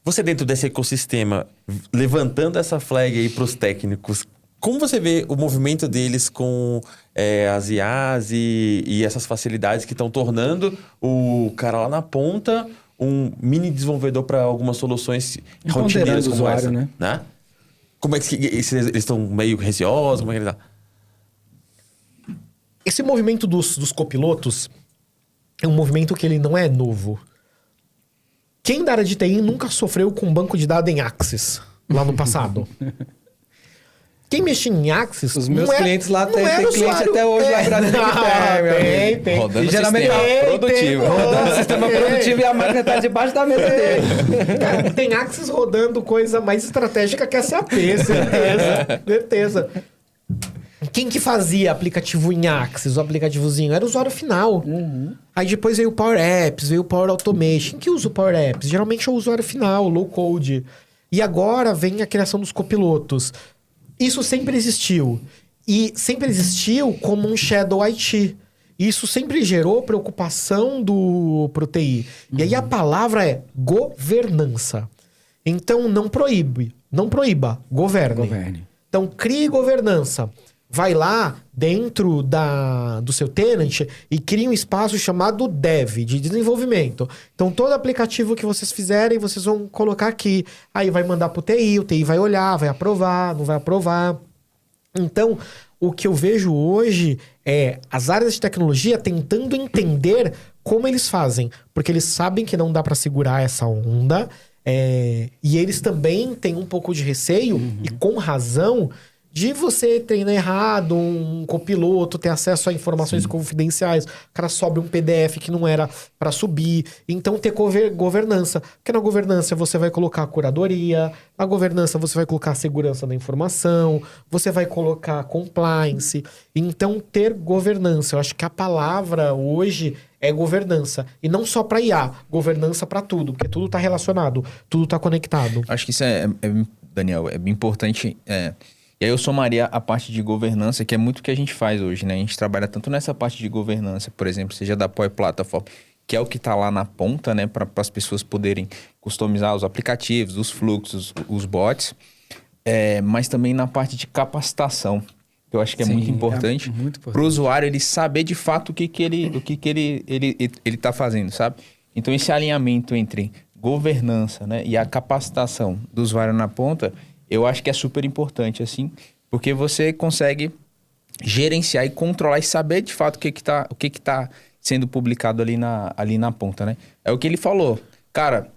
Você dentro desse ecossistema, levantando essa flag aí pros técnicos, como você vê o movimento deles com as IAs e essas facilidades que estão tornando o cara lá na ponta um mini desenvolvedor para algumas soluções rotineiras como usuário, essa? né? Como é que eles estão meio receosos? Como é que ele tá? Esse movimento dos copilotos é um movimento que ele não é novo. Quem da área de TI nunca sofreu com um banco de dados em Axis lá no passado? Quem mexia em Axis... Os meus clientes lá não tem era cliente usuário. até hoje lá em Brasília. Tem. Rodando E geralmente sistema produtivo. Rodando sistema produtivo e a máquina tá debaixo da mesa dele. Cara, tem Axis rodando coisa mais estratégica que SAP, certeza. Quem que fazia aplicativo em Axis, o aplicativozinho? Era o usuário final. Aí depois veio o Power Apps, veio o Power Automation. Quem que usa o Power Apps? Geralmente é o usuário final, low code. E agora vem a criação dos copilotos. Isso sempre existiu. E sempre existiu como um Shadow IT. Isso sempre gerou preocupação pro TI. E aí a palavra é governança. Então não proíba, governe. Então crie governança. Vai lá dentro do seu tenant e cria um espaço chamado Dev, de desenvolvimento. Então, todo aplicativo que vocês fizerem, vocês vão colocar aqui. Aí vai mandar pro TI, o TI vai olhar, vai aprovar, não vai aprovar. Então, o que eu vejo hoje é as áreas de tecnologia tentando entender como eles fazem. Porque eles sabem que não dá para segurar essa onda. E eles também têm um pouco de receio, e com razão, de você treinar errado, um copiloto ter acesso a informações confidenciais, o cara sobe um PDF que não era para subir. Então, ter governança. Porque na governança você vai colocar a curadoria, na governança você vai colocar a segurança da informação, você vai colocar compliance. Então, ter governança. Eu acho que a palavra hoje é governança. E não só para IA, governança para tudo, porque tudo está relacionado, tudo está conectado. Acho que isso Daniel, é bem importante. E aí eu somaria a parte de governança, que é muito o que a gente faz hoje, né? A gente trabalha tanto nessa parte de governança, por exemplo, seja da Power Platform, que é o que está lá na ponta, né? Para as pessoas poderem customizar os aplicativos, os fluxos, os bots. Mas também na parte de capacitação, que eu acho que é muito importante para o usuário ele saber de fato o que ele está fazendo, sabe? Então esse alinhamento entre governança, né, e a capacitação do usuário na ponta, eu acho que é super importante, assim, porque você consegue gerenciar e controlar e saber de fato o que tá sendo publicado ali na ponta, né? É o que ele falou. Cara,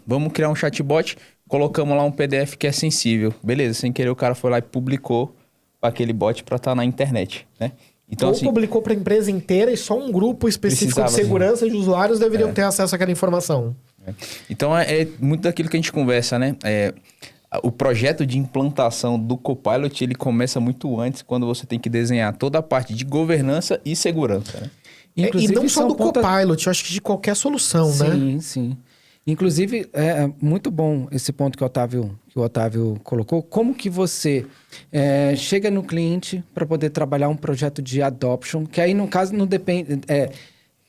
vamos criar um chatbot, colocamos lá um PDF que é sensível. Beleza, sem querer o cara foi lá e publicou para aquele bot para estar na internet, né? Então, Ou assim, publicou para a empresa inteira e só um grupo específico de Precisava, segurança de usuários deveriam ter acesso àquela informação. então é muito daquilo que a gente conversa, né? O projeto de implantação do Copilot, ele começa muito antes, quando você tem que desenhar toda a parte de governança e segurança, né? E não só são do Copilot, eu acho que de qualquer solução, né? Sim, sim. Inclusive, é muito bom esse ponto que o Otávio colocou. Como que você chega no cliente para poder trabalhar um projeto de adoption, que aí, no caso, não depende...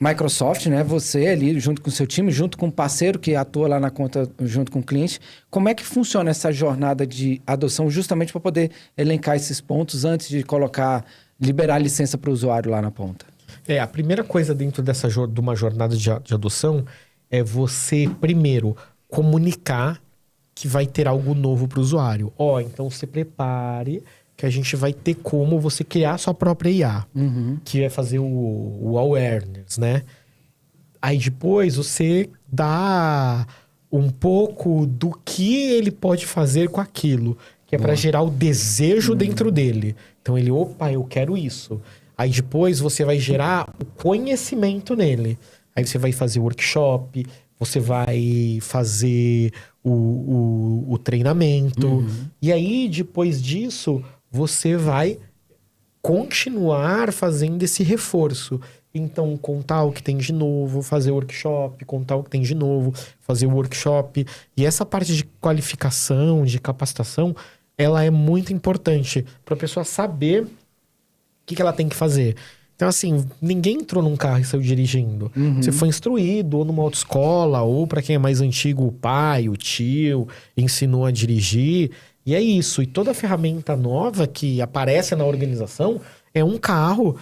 Microsoft, né? Você ali, junto com o seu time, junto com o parceiro que atua lá na conta, junto com o cliente. Como é que funciona essa jornada de adoção, justamente para poder elencar esses pontos antes de liberar a licença para o usuário lá na ponta? A primeira coisa dentro de uma jornada de adoção é você, primeiro, comunicar que vai ter algo novo para o usuário. Então se prepare que a gente vai ter como você criar sua própria IA, que é fazer o awareness, né? Aí depois você dá um pouco do que ele pode fazer com aquilo, que é para gerar o desejo dentro dele. Então ele, eu quero isso. Aí depois você vai gerar o conhecimento nele. Aí você vai fazer o workshop, você vai fazer o treinamento. E aí, depois disso, você vai continuar fazendo esse reforço. Então, contar o que tem de novo, fazer o workshop, contar o que tem de novo, fazer o workshop. E essa parte de qualificação, de capacitação, ela é muito importante para a pessoa saber o que ela tem que fazer. Então, assim, ninguém entrou num carro e saiu dirigindo. Você foi instruído ou numa autoescola, ou para quem é mais antigo, o pai, o tio, ensinou a dirigir. E é isso. E toda ferramenta nova que aparece na organização é um carro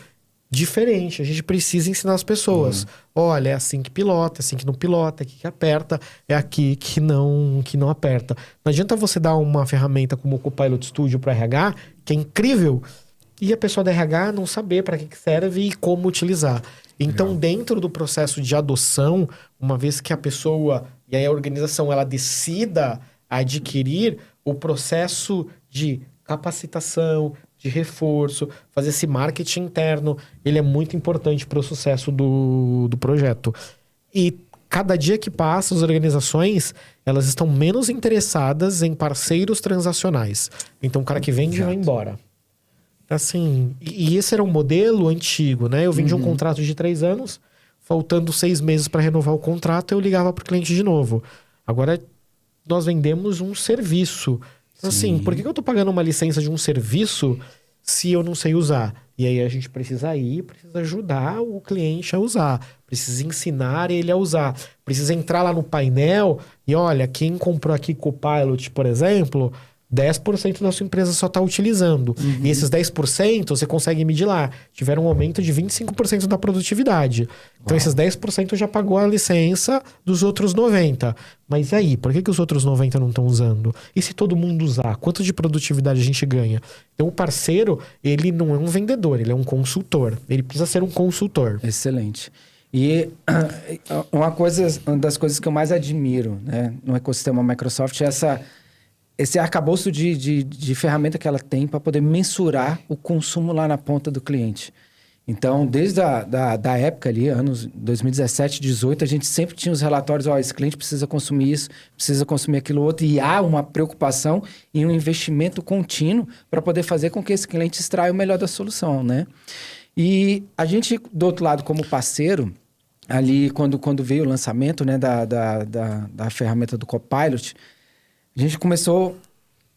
diferente. A gente precisa ensinar as pessoas. Olha, é assim que pilota, é assim que não pilota, é aqui que aperta, é aqui que não aperta. Não adianta você dar uma ferramenta como o Copilot Studio para RH, que é incrível, e a pessoa da RH não saber para que serve e como utilizar. Então, dentro do processo de adoção, uma vez que a pessoa e aí a organização ela decida adquirir, o processo de capacitação, de reforço, fazer esse marketing interno, ele é muito importante para o sucesso do projeto. E cada dia que passa, as organizações, elas estão menos interessadas em parceiros transacionais. Então, o cara que vende vai embora. Assim, e esse era um modelo antigo, né? Eu vendi um contrato de 3 anos, faltando 6 meses para renovar o contrato, eu ligava para o cliente de novo. Agora, nós vendemos um serviço. Então, assim, por que eu estou pagando uma licença de um serviço se eu não sei usar? E aí a gente precisa ajudar o cliente a usar. Precisa ensinar ele a usar. Precisa entrar lá no painel e, olha, quem comprou aqui Copilot, por exemplo, 10% da sua empresa só está utilizando. E esses 10% você consegue medir lá. Tiveram um aumento de 25% da produtividade. Então esses 10% já pagou a licença dos outros 90%. Mas e aí, por que os outros 90% não estão usando? E se todo mundo usar, quanto de produtividade a gente ganha? Então o parceiro, ele não é um vendedor, ele é um consultor. Ele precisa ser um consultor. Excelente. E uma das coisas que eu mais admiro, né, no ecossistema Microsoft é esse arcabouço de ferramenta que ela tem para poder mensurar o consumo lá na ponta do cliente. Então, desde da época ali, anos 2017, 2018, a gente sempre tinha os relatórios, esse cliente precisa consumir isso, precisa consumir aquilo outro, e há uma preocupação e um investimento contínuo para poder fazer com que esse cliente extraia o melhor da solução, né? E a gente, do outro lado, como parceiro, ali, quando veio o lançamento, né, da ferramenta do Copilot, a gente começou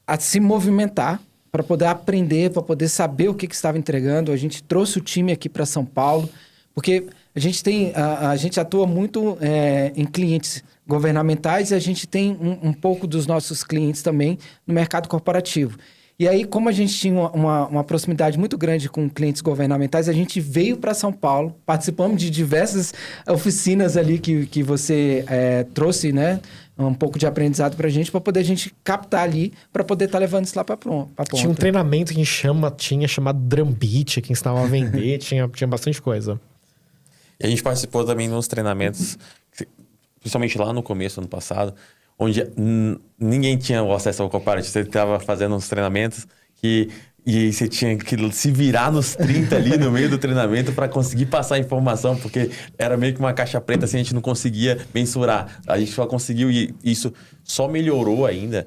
a se movimentar para poder aprender, para poder saber o que estava entregando. A gente trouxe o time aqui para São Paulo, porque a gente atua muito em clientes governamentais e a gente tem um pouco dos nossos clientes também no mercado corporativo. E aí, como a gente tinha uma proximidade muito grande com clientes governamentais, a gente veio para São Paulo, participamos de diversas oficinas ali que você trouxe, né? Um pouco de aprendizado para a poder a gente captar ali, para poder estar levando isso lá para ponta. Tinha um treinamento que tinha chamado Drumbeat, que ensinava a vender, tinha bastante coisa. E a gente participou também nos treinamentos, principalmente lá no começo, ano passado, onde ninguém tinha o acesso ao Copilot. Você estava fazendo uns treinamentos que E aí você tinha que se virar nos 30 ali no meio do treinamento para conseguir passar a informação, porque era meio que uma caixa preta, assim, a gente não conseguia mensurar. A gente só conseguiu, e isso só melhorou ainda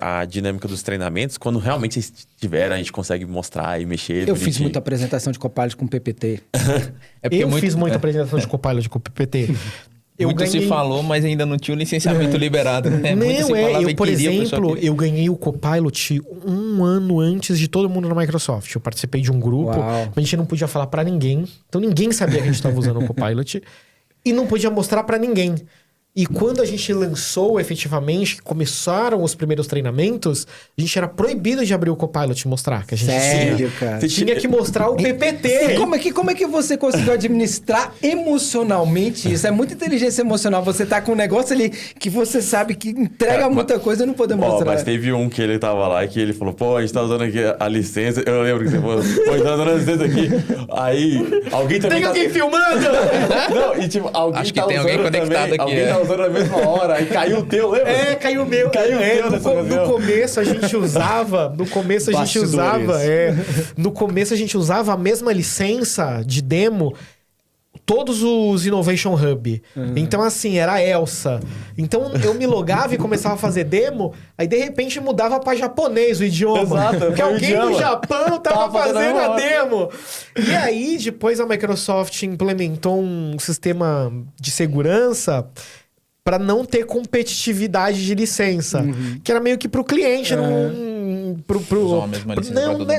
a dinâmica dos treinamentos, quando realmente vocês tiveram, a gente consegue mostrar e mexer. Eu fiz muita apresentação de Copilot com PPT. Fiz muita apresentação de Copilot com PPT. Se falou, mas ainda não tinha o licenciamento liberado, né? Por exemplo, eu ganhei o Copilot 1 ano antes de todo mundo na Microsoft. Eu participei de um grupo, mas a gente não podia falar pra ninguém. Então ninguém sabia que a gente estava usando o Copilot. E não podia mostrar pra ninguém. E quando a gente lançou efetivamente, começaram os primeiros treinamentos, a gente era proibido de abrir o Copilot e mostrar. Que a gente cara? Tinha que mostrar o PPT. E como é que você conseguiu administrar emocionalmente isso? É muita inteligência emocional. Você tá com um negócio ali que você sabe que entrega muita coisa e não poder mostrar. Mas teve um que ele tava lá e que ele falou, pô, a gente tá usando aqui a licença. Eu lembro que você falou, pô, a gente tá usando a licença aqui. Aí, alguém também Tem alguém filmando? Não, e tipo, alguém Acho que tem alguém conectado aqui, usando na mesma hora, aí caiu o teu, lembra? Caiu o meu. Caiu o teu nessa ocasião. No começo a gente usava... No começo a gente usava a mesma licença de demo, todos os Innovation Hub. Então, assim, era a Elsa. Então, eu me logava e começava a fazer demo, aí, de repente, mudava pra japonês o idioma. Exato, porque alguém do Japão tava fazendo a hora. demo. E aí, depois a Microsoft implementou um sistema de segurança para não ter competitividade de licença. Que era meio que pro cliente,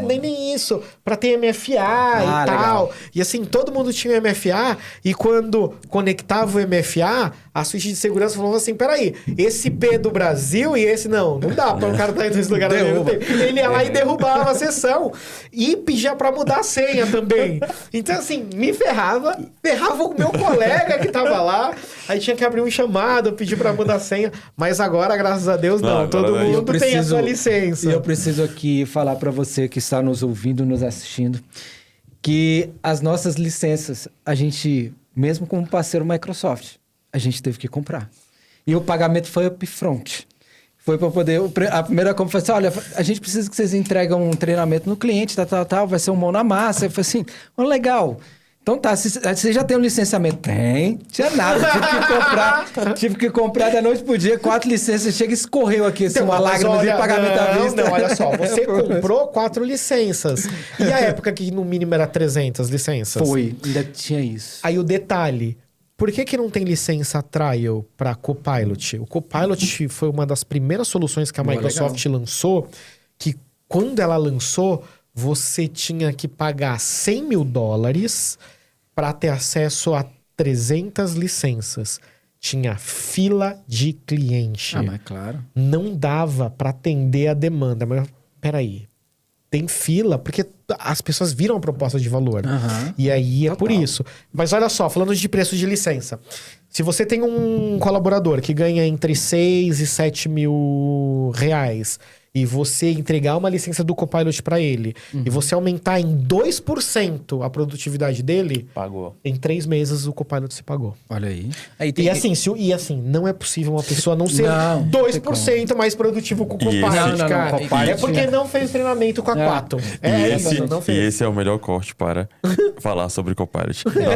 nem isso. Pra ter MFA e tal. Legal. E assim, todo mundo tinha MFA. E quando conectava o MFA, a suíte de segurança falava assim, peraí, esse IP do Brasil e esse não dá pra o cara estar em dois lugares ao mesmo tempo. Ele ia lá e derrubava a sessão. E pedia pra mudar a senha também. Então assim, me ferrava o meu colega que tava lá. Aí tinha que abrir um chamado, pedir pra mudar a senha. Mas agora, graças a Deus, não. Todo mundo tem a sua licença. E eu preciso aqui falar para você que está nos ouvindo, nos assistindo, que as nossas licenças, a gente, mesmo como parceiro Microsoft, a gente teve que comprar. E o pagamento foi upfront. Foi para poder... A primeira compra foi assim, olha, a gente precisa que vocês entregam um treinamento no cliente, tal, vai ser um mão na massa. Eu falei assim, legal. Então tá, você já tem um licenciamento? Tem. Tinha nada, tive que comprar da noite pro dia, 4 licenças, chega e escorreu aqui, assim, uma lágrima de pagamento à vista. Não, olha só, você comprou 4 licenças. E a época que no mínimo era 300 licenças? Foi, ainda tinha isso. Aí o detalhe, por que não tem licença trial para Copilot? O Copilot foi uma das primeiras soluções que a Microsoft lançou, que quando ela lançou, você tinha que pagar $100 mil para ter acesso a 300 licenças. Tinha fila de cliente. Mas claro. Não dava para atender a demanda. Mas peraí, tem fila? Porque as pessoas viram a proposta de valor. E aí é por isso. Mas olha só, falando de preço de licença. Se você tem um colaborador que ganha entre 6 e 7 mil reais... e você entregar uma licença do Copilot para ele, e você aumentar em 2% a produtividade dele... Pagou. Em 3 meses o Copilot se pagou. Olha aí. E assim, não é possível uma pessoa não ser 2% mais produtivo com o Copilot, cara. É porque não fez treinamento com a 4. E esse é o melhor corte para falar sobre Copilot. Copilot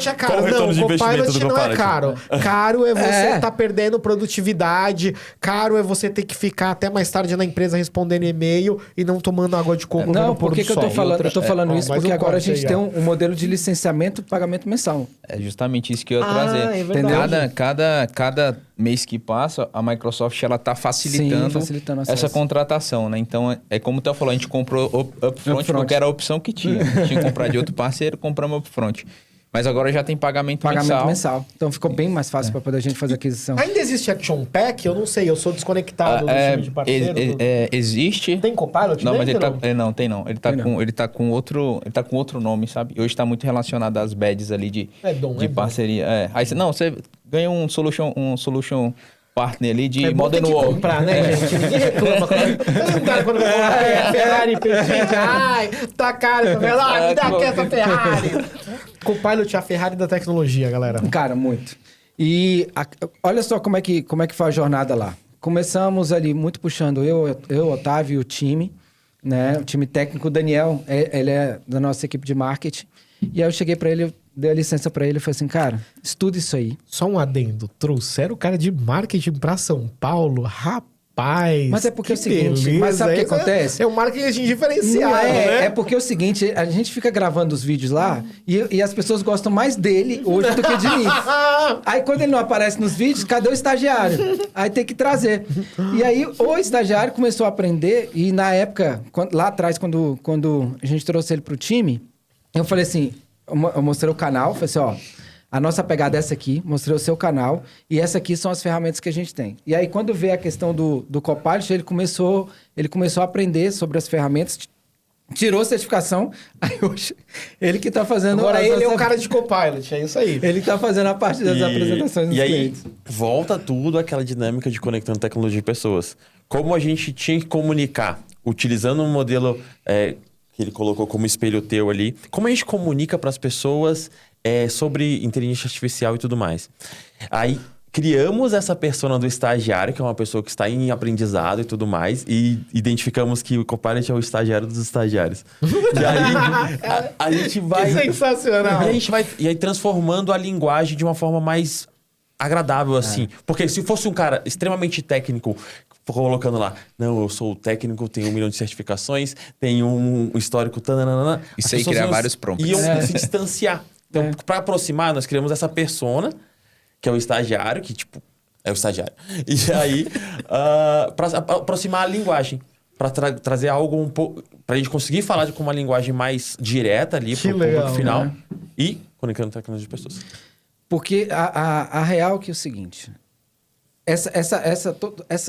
é caro. Não, Copilot não é caro. Caro é você tá perdendo produtividade, caro é você ter que ficar até mais tarde na empresa respondendo e-mail e não tomando água de coco. Não, por que eu tô falando? Eu tô falando isso porque agora a gente tem um modelo de licenciamento e pagamento mensal. É justamente isso que eu ia trazer. É verdade. Cada mês que passa, a Microsoft ela tá facilitando essa contratação, né? Então, é como o Theo falou, a gente comprou upfront porque era a opção que tinha. Tinha que comprar de outro parceiro, compramos upfront. Mas agora já tem pagamento mensal. Então ficou bem mais fácil para poder a gente fazer aquisição. Ainda existe Action Pack? Eu não sei, eu sou desconectado do time de parceiro. Existe. Tem Copilot? Não, mas ele tá, não, tem não. Ele tá com outro nome, sabe? Hoje está muito relacionado às badges ali de parceria. Aí você ganha um solution partner ali de Modern World. Comprar, né, gente? Ninguém reclama. O cara quando vai comprar Ferrari, ai, tá caro. Me dá aqui essa Ferrari. Copilot é a Ferrari da tecnologia, galera. Cara, muito. E olha só como é que foi a jornada lá. começamos ali muito puxando eu, Otávio e o time, né? O time técnico, o Daniel, ele é da nossa equipe de marketing. E aí eu cheguei pra ele, eu dei a licença pra ele e falei assim, cara, estuda isso aí. Só um adendo. Trouxeram o cara de marketing pra São Paulo? Rapaz! Mas é porque é o seguinte, beleza. mas sabe o que acontece? É um marketing diferenciado, Não né? é porque é o seguinte, a gente fica gravando os vídeos lá e as pessoas gostam mais dele hoje do que de mim. Aí quando ele não aparece nos vídeos, cadê o estagiário? Aí tem que trazer. E aí o estagiário começou a aprender e na época, lá atrás, quando a gente trouxe ele pro time, eu falei assim, eu mostrei o canal, falei assim, ó, a nossa pegada é essa aqui, mostrei o seu canal, e essa aqui são as ferramentas que a gente tem. E aí, quando veio a questão do Copilot, ele começou a aprender sobre as ferramentas, tirou certificação, aí hoje, ele que tá fazendo... Agora ele é o cara de Copilot, é isso aí. Ele tá fazendo a parte das apresentações dos e aí, clientes. volta tudo àquela dinâmica de conectando tecnologia e pessoas. Como a gente tinha que comunicar, utilizando um modelo que ele colocou como espelho teu ali, como a gente comunica para as pessoas sobre inteligência artificial e tudo mais. Aí, criamos essa persona do estagiário, que é uma pessoa que está em aprendizado e tudo mais, e identificamos que o Copilot é o estagiário dos estagiários. E aí, a gente vai... Que sensacional! E a gente vai transformando a linguagem de uma forma mais agradável, assim. Porque se fosse um cara extremamente técnico, colocando lá, não, eu sou técnico, tenho 1 milhão de certificações, tenho um histórico... Tananana, Isso aí criar vários prompts. Iam se distanciar. Então, para aproximar, nós criamos essa persona, que é o estagiário, que, tipo, é o estagiário. E aí, para aproximar a linguagem, para trazer algo um pouco... Para a gente conseguir falar com uma linguagem mais direta ali para o público final, né? E conectando tecnologia de pessoas. Porque a real é que é o seguinte...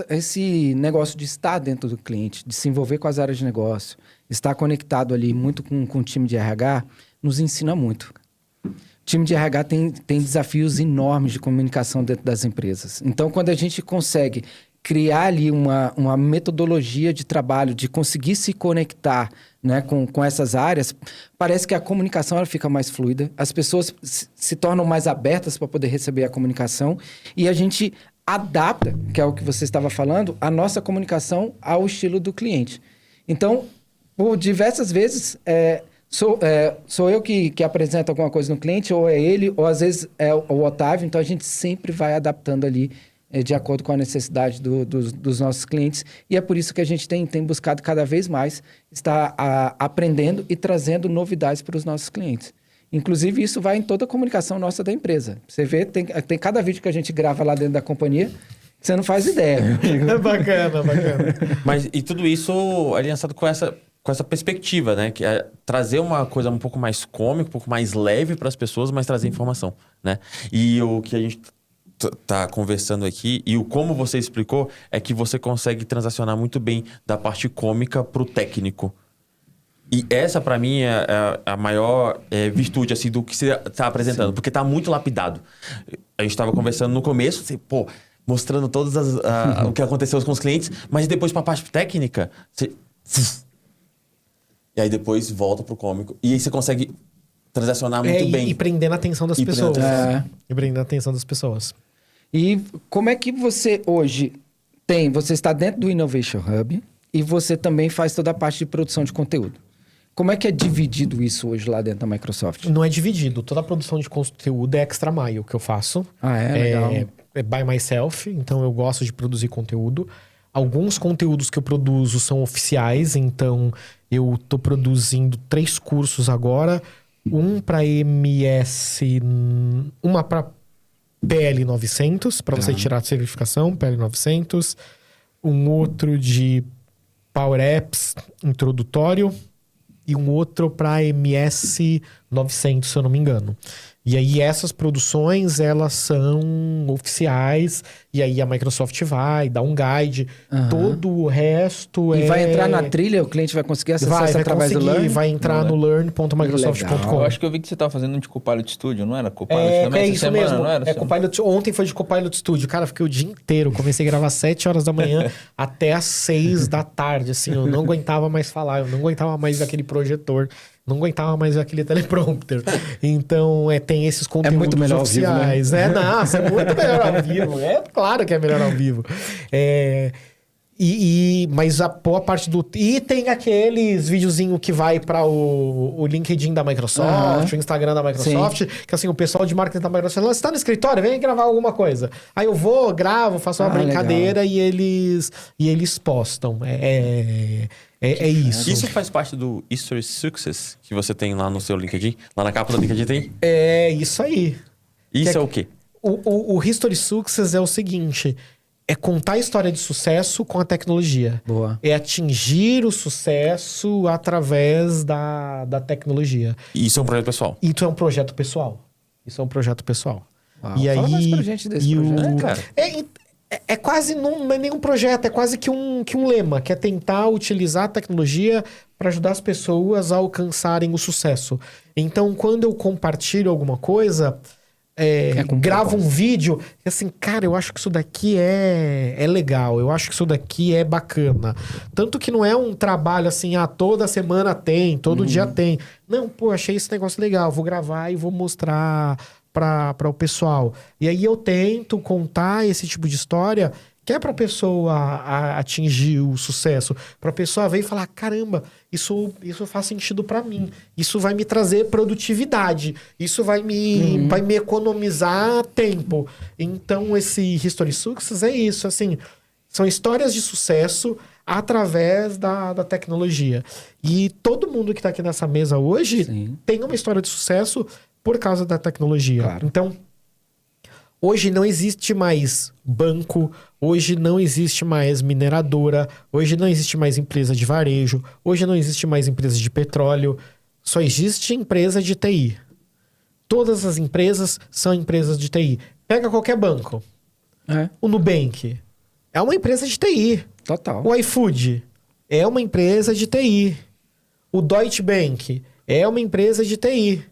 Esse negócio de estar dentro do cliente, de se envolver com as áreas de negócio, estar conectado ali muito com o time de RH, nos ensina muito. O time de RH tem desafios enormes de comunicação dentro das empresas. Então, quando a gente consegue criar ali uma metodologia de trabalho, de conseguir se conectar, né, com essas áreas, parece que a comunicação ela fica mais fluida, as pessoas se tornam mais abertas para poder receber a comunicação e a gente adapta, que é o que você estava falando, a nossa comunicação ao estilo do cliente. Então, por diversas vezes, sou eu que apresento alguma coisa no cliente, ou é ele, ou às vezes é o Otávio, então a gente sempre vai adaptando ali de acordo com a necessidade dos nossos clientes, e é por isso que a gente tem buscado cada vez mais estar aprendendo e trazendo novidades para os nossos clientes. Inclusive, isso vai em toda a comunicação nossa da empresa. Você vê, tem cada vídeo que a gente grava lá dentro da companhia, você não faz ideia. É bacana. Mas, e tudo isso aliançado com essa perspectiva, né? Que é trazer uma coisa um pouco mais cômica, um pouco mais leve para as pessoas, mas trazer informação, né? E o que a gente tá conversando aqui, e o como você explicou, é que você consegue transacionar muito bem da parte cômica pro técnico. E essa, para mim, é a maior virtude, assim, do que você tá apresentando. Sim. Porque tá muito lapidado. A gente tava conversando no começo, você, mostrando todas o que aconteceu com os clientes, mas depois pra parte técnica, você... E aí depois volta pro cômico. E aí você consegue transacionar muito bem. E prender na atenção das pessoas. E prender na atenção das pessoas. E como é que você hoje você está dentro do Innovation Hub e você também faz toda a parte de produção de conteúdo. Como é que é dividido isso hoje lá dentro da Microsoft? Não é dividido. Toda a produção de conteúdo é extra mile que eu faço. Legal. É by myself, então eu gosto de produzir conteúdo. Alguns conteúdos que eu produzo são oficiais, então eu tô produzindo 3 cursos agora. Um para MS, uma para PL 900, para você tirar a certificação, PL 900. Um outro de Power Apps introdutório. E um outro para MS 900, se eu não me engano. E aí essas produções, elas são oficiais. E aí a Microsoft vai dar um guide. Todo o resto E vai entrar na trilha? O cliente vai conseguir acessar isso através do Learn? Vai entrar no learn.microsoft.com. Eu acho que eu vi que você estava fazendo um de Copilot Studio, não era? Copilot também? É isso semana, mesmo. Não era? Copilot, ontem foi de Copilot Studio. Cara, fiquei o dia inteiro. Comecei a gravar às 7 horas da manhã até às 6 da tarde. Assim, eu não aguentava mais falar. Eu não aguentava mais aquele projetor. Não aguentava mais aquele teleprompter. Então, tem esses conteúdos muito melhor oficiais. ao vivo, né? Nossa, é muito melhor ao vivo. É claro que é melhor ao vivo. Mas a boa parte do... E tem aqueles videozinhos que vai para o LinkedIn da Microsoft, o Instagram da Microsoft, que assim, o pessoal de marketing da Microsoft fala, você tá no escritório? Vem gravar alguma coisa. Aí eu vou, gravo, faço uma brincadeira e eles postam. É isso. Isso faz parte do History Success que você tem lá no seu LinkedIn? Lá na capa do LinkedIn tem? É isso aí. Isso é o quê? O History Success é o seguinte... É contar a história de sucesso com a tecnologia. Boa. É atingir o sucesso através da tecnologia. E isso é um projeto pessoal? Isso é um projeto pessoal. Uau, E fala aí, mais pra gente desse projeto. cara. É quase, não é nenhum projeto, é quase que um lema, que é tentar utilizar a tecnologia para ajudar as pessoas a alcançarem o sucesso. Então, quando eu compartilho alguma coisa... gravo um vídeo, assim, cara, eu acho que isso daqui é legal, eu acho que isso daqui é bacana. Tanto que não é um trabalho assim, toda semana tem, todo dia tem. Não, pô, achei esse negócio legal, vou gravar e vou mostrar para o pessoal. E aí eu tento contar esse tipo de história que é para a pessoa atingir o sucesso, para a pessoa ver e falar, caramba, isso faz sentido para mim, isso vai me trazer produtividade, isso vai me economizar tempo. Então esse History Success é isso, assim, são histórias de sucesso através da tecnologia. E todo mundo que está aqui nessa mesa hoje tem uma história de sucesso por causa da tecnologia. Claro. Então, hoje não existe mais banco, hoje não existe mais mineradora, hoje não existe mais empresa de varejo, hoje não existe mais empresa de petróleo, só existe empresa de TI. Todas as empresas são empresas de TI. Pega qualquer banco. O Nubank é uma empresa de TI. Total. O iFood é uma empresa de TI. O Deutsche Bank é uma empresa de TI.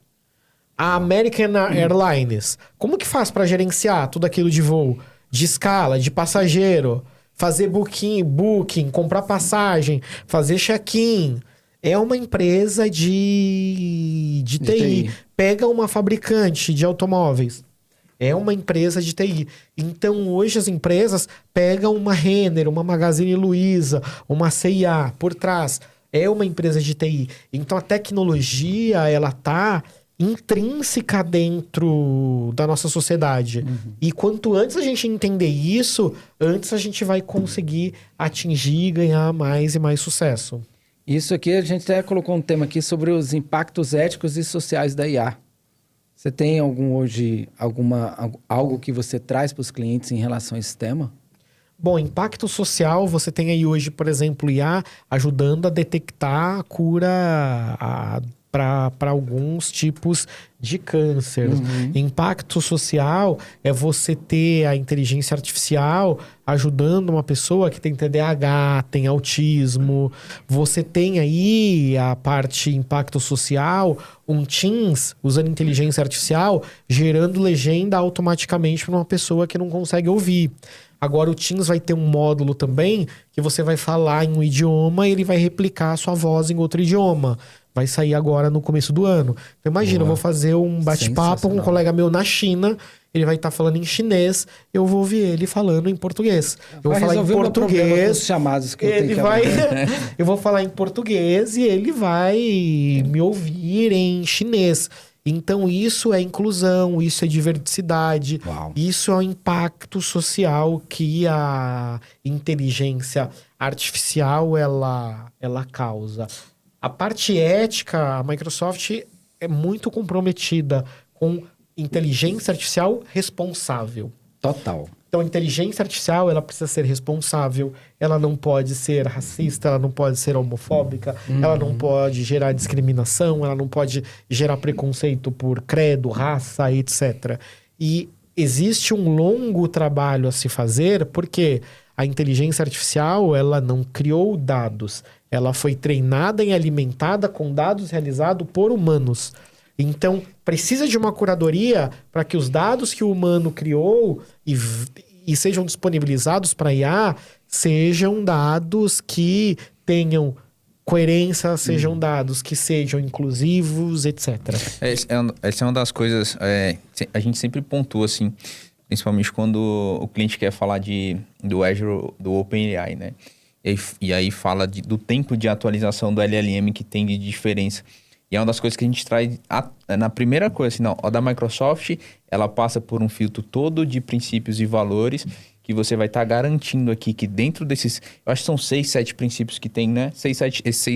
A American Airlines, como que faz para gerenciar tudo aquilo de voo? De escala, de passageiro, fazer booking, comprar passagem, fazer check-in. É uma empresa de TI. Pega uma fabricante de automóveis. É uma empresa de TI. Então, hoje as empresas pegam uma Renner, uma Magazine Luiza, uma C&A por trás. É uma empresa de TI. Então, a tecnologia, ela tá intrínseca dentro da nossa sociedade. E quanto antes a gente entender isso, antes a gente vai conseguir atingir e ganhar mais e mais sucesso. Isso aqui, a gente até colocou um tema aqui sobre os impactos éticos e sociais da IA. Você tem algo que você traz para os clientes em relação a esse tema? Bom, impacto social, você tem aí hoje, por exemplo, IA ajudando a detectar a cura para alguns tipos de câncer. Impacto social é você ter a inteligência artificial ajudando uma pessoa que tem TDAH, tem autismo. Você tem aí a parte impacto social, um Teams usando inteligência artificial, gerando legenda automaticamente para uma pessoa que não consegue ouvir. Agora o Teams vai ter um módulo também que você vai falar em um idioma e ele vai replicar a sua voz em outro idioma. Vai sair agora no começo do ano. Então, imagina, eu vou fazer um bate-papo com um colega meu na China, ele vai estar falando em chinês, eu vou ouvir ele falando em português. Eu vou falar em português. Chamados que ele vai eu vou falar em português e ele vai me ouvir em chinês. Então, isso é inclusão, isso é diversidade, isso é o impacto social que a inteligência artificial ela causa. A parte ética, a Microsoft é muito comprometida com inteligência artificial responsável. Total. Então, a inteligência artificial, ela precisa ser responsável, ela não pode ser racista, ela não pode ser homofóbica, ela não pode gerar discriminação, ela não pode gerar preconceito por credo, raça, etc. E existe um longo trabalho a se fazer, porque a inteligência artificial, ela não criou dados, ela foi treinada e alimentada com dados realizados por humanos. Então, precisa de uma curadoria para que os dados que o humano criou e sejam disponibilizados para IA sejam dados que tenham coerência, sejam dados que sejam inclusivos, etc. Essa é uma das coisas, a gente sempre pontua, assim, principalmente quando o cliente quer falar do Azure, do OpenAI, né? E aí fala do tempo de atualização do LLM que tem de diferença. E é uma das coisas que a gente traz na primeira coisa, assim, não, a da Microsoft, ela passa por um filtro todo de princípios e valores que você vai estar garantindo aqui que dentro desses, eu acho que são 6, 7 princípios que tem, né? 6,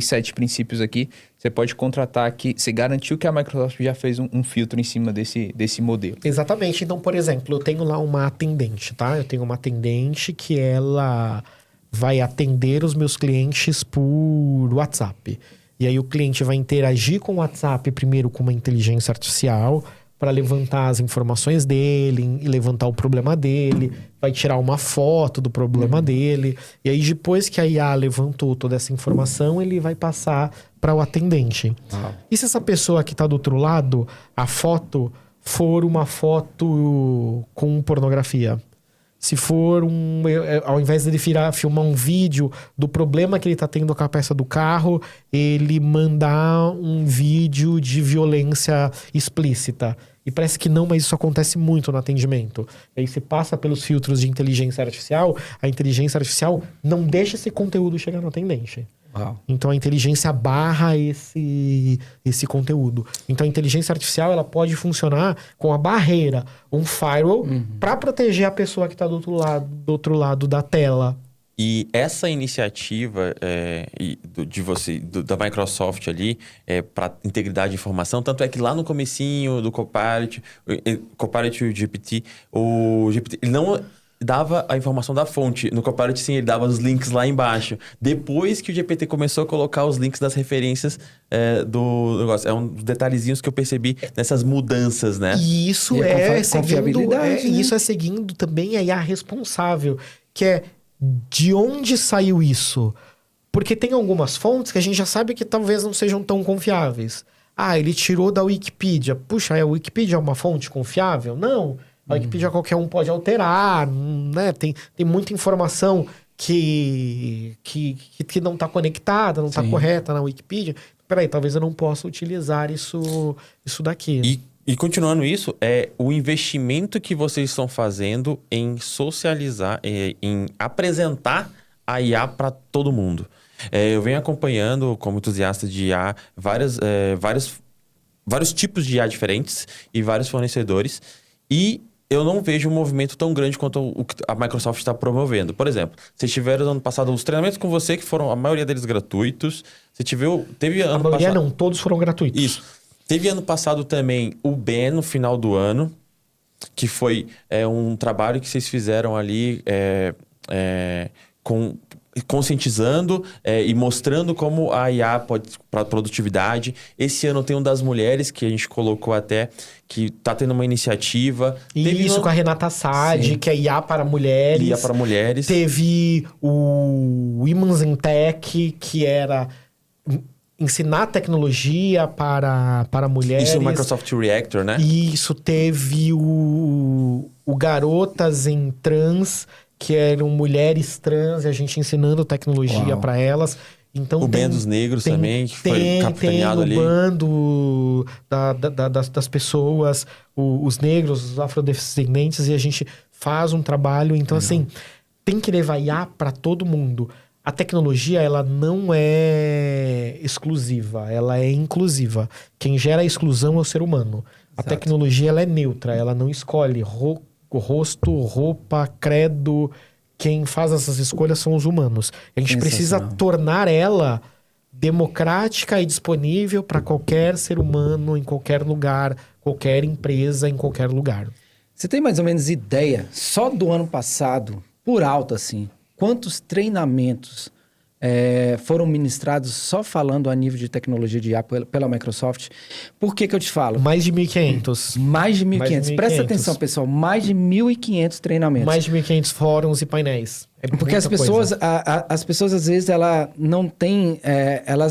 7 princípios aqui, você pode contratar aqui, você garantiu que a Microsoft já fez um filtro em cima desse modelo. Exatamente. Então, por exemplo, eu tenho lá uma atendente, tá? Eu tenho uma atendente que ela vai atender os meus clientes por WhatsApp. E aí o cliente vai interagir com o WhatsApp primeiro com uma inteligência artificial para levantar as informações dele e levantar o problema dele, vai tirar uma foto do problema dele. E aí depois que a IA levantou toda essa informação, ele vai passar para o atendente. E se essa pessoa que está do outro lado, a foto for uma foto com pornografia? Se for ao invés dele filmar um vídeo do problema que ele tá tendo com a peça do carro, ele mandar um vídeo de violência explícita. E parece que não, mas isso acontece muito no atendimento. Aí você passa pelos filtros de inteligência artificial, a inteligência artificial não deixa esse conteúdo chegar no atendente. Uau. Então a inteligência barra esse conteúdo. Então a inteligência artificial ela pode funcionar com a barreira, um firewall, para proteger a pessoa que está do outro lado da tela. E essa iniciativa da Microsoft ali para integridade de informação, tanto é que lá no comecinho do Copilot e o GPT ele não dava a informação da fonte. No Copilot, sim, ele dava os links lá embaixo. Depois que o GPT começou a colocar os links das referências do negócio. É um dos detalhezinhos que eu percebi nessas mudanças, né? E isso isso é seguindo também a IA responsável, que é de onde saiu isso? Porque tem algumas fontes que a gente já sabe que talvez não sejam tão confiáveis. Ah, ele tirou da Wikipedia. Puxa, a Wikipedia é uma fonte confiável? Não. A Wikipedia qualquer um pode alterar, né? Tem muita informação que não está conectada, não está correta na Wikipedia. Peraí, talvez eu não possa utilizar isso daqui. E continuando isso, o investimento que vocês estão fazendo em socializar, em apresentar a IA para todo mundo. Eu venho acompanhando, como entusiasta de IA, vários tipos de IA diferentes e vários fornecedores. E eu não vejo um movimento tão grande quanto o que a Microsoft está promovendo. Por exemplo, vocês tiveram ano passado os treinamentos com você, que foram a maioria deles gratuitos. Teve ano a maioria passado... não, todos foram gratuitos. Isso. Teve ano passado também o BEN no final do ano, que foi um trabalho que vocês fizeram ali conscientizando e mostrando como a IA pode para produtividade. Esse ano tem um das mulheres que a gente colocou até, que está tendo uma iniciativa. Teve isso com a Renata Sade, que é IA para mulheres. IA para mulheres. Teve o Women's in Tech, que era ensinar tecnologia para mulheres. Isso no Microsoft Reactor, né? Isso, teve o Garotas em Trans, que eram mulheres trans, e a gente ensinando tecnologia para elas. Então, o BEN dos Negros também, que foi capitaneado ali. Tem o bando das pessoas, os negros, os afrodescendentes, e a gente faz um trabalho. Então, assim, tem que levar IA para todo mundo. A tecnologia, ela não é exclusiva, ela é inclusiva. Quem gera a exclusão é o ser humano. A tecnologia, ela é neutra, ela não escolhe rosto, roupa, credo. Quem faz essas escolhas são os humanos. A gente precisa tornar ela democrática e disponível para qualquer ser humano, em qualquer lugar, qualquer empresa, em qualquer lugar. Você tem mais ou menos ideia, só do ano passado, por alto assim, quantos treinamentos foram ministrados só falando a nível de tecnologia de IA pela Microsoft? Por que eu te falo? Mais de 1.500. Mais de 1.500. Presta atenção, pessoal. Mais de 1.500 treinamentos. Mais de 1.500 fóruns e painéis. Porque as pessoas, às vezes, elas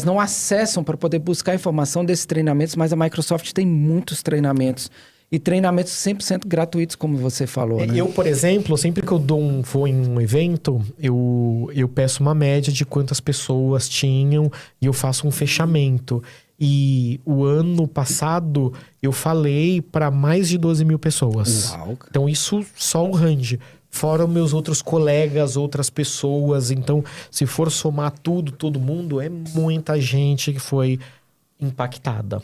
não acessam para poder buscar informação desses treinamentos, mas a Microsoft tem muitos treinamentos. e treinamentos 100% gratuitos, como você falou, né? Eu, por exemplo, sempre que eu vou em um evento, eu peço uma média de quantas pessoas tinham e eu faço um fechamento. E o ano passado eu falei para mais de 12 mil pessoas. Uau, cara. Então isso só o Rand. Fora os meus outros colegas, outras pessoas. Então, se for somar tudo, todo mundo, é muita gente que foi impactada.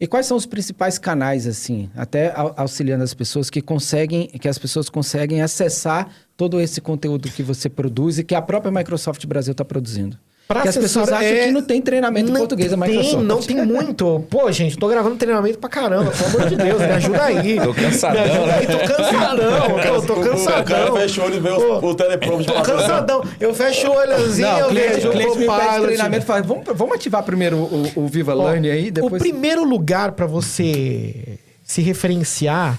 E quais são os principais canais, assim, até auxiliando as pessoas que as pessoas conseguem acessar todo esse conteúdo que você produz e que a própria Microsoft Brasil está produzindo? Porque as pessoas acham que não tem treinamento em português da Microsoft. Não tem muito. Pô, gente, tô gravando treinamento pra caramba. Pelo amor de Deus, me ajuda aí. Tô cansadão, Me ajuda aí, tô cansadão. Tô cansadão. O cara fechou o olho e vê o teleprompter. Tô cansadão. Eu fecho o olhozinho, Não, eu o cliente vejo o me pede Copilot. treinamento, fala, vamos ativar primeiro o Viva Learn aí, depois... O primeiro lugar pra você se referenciar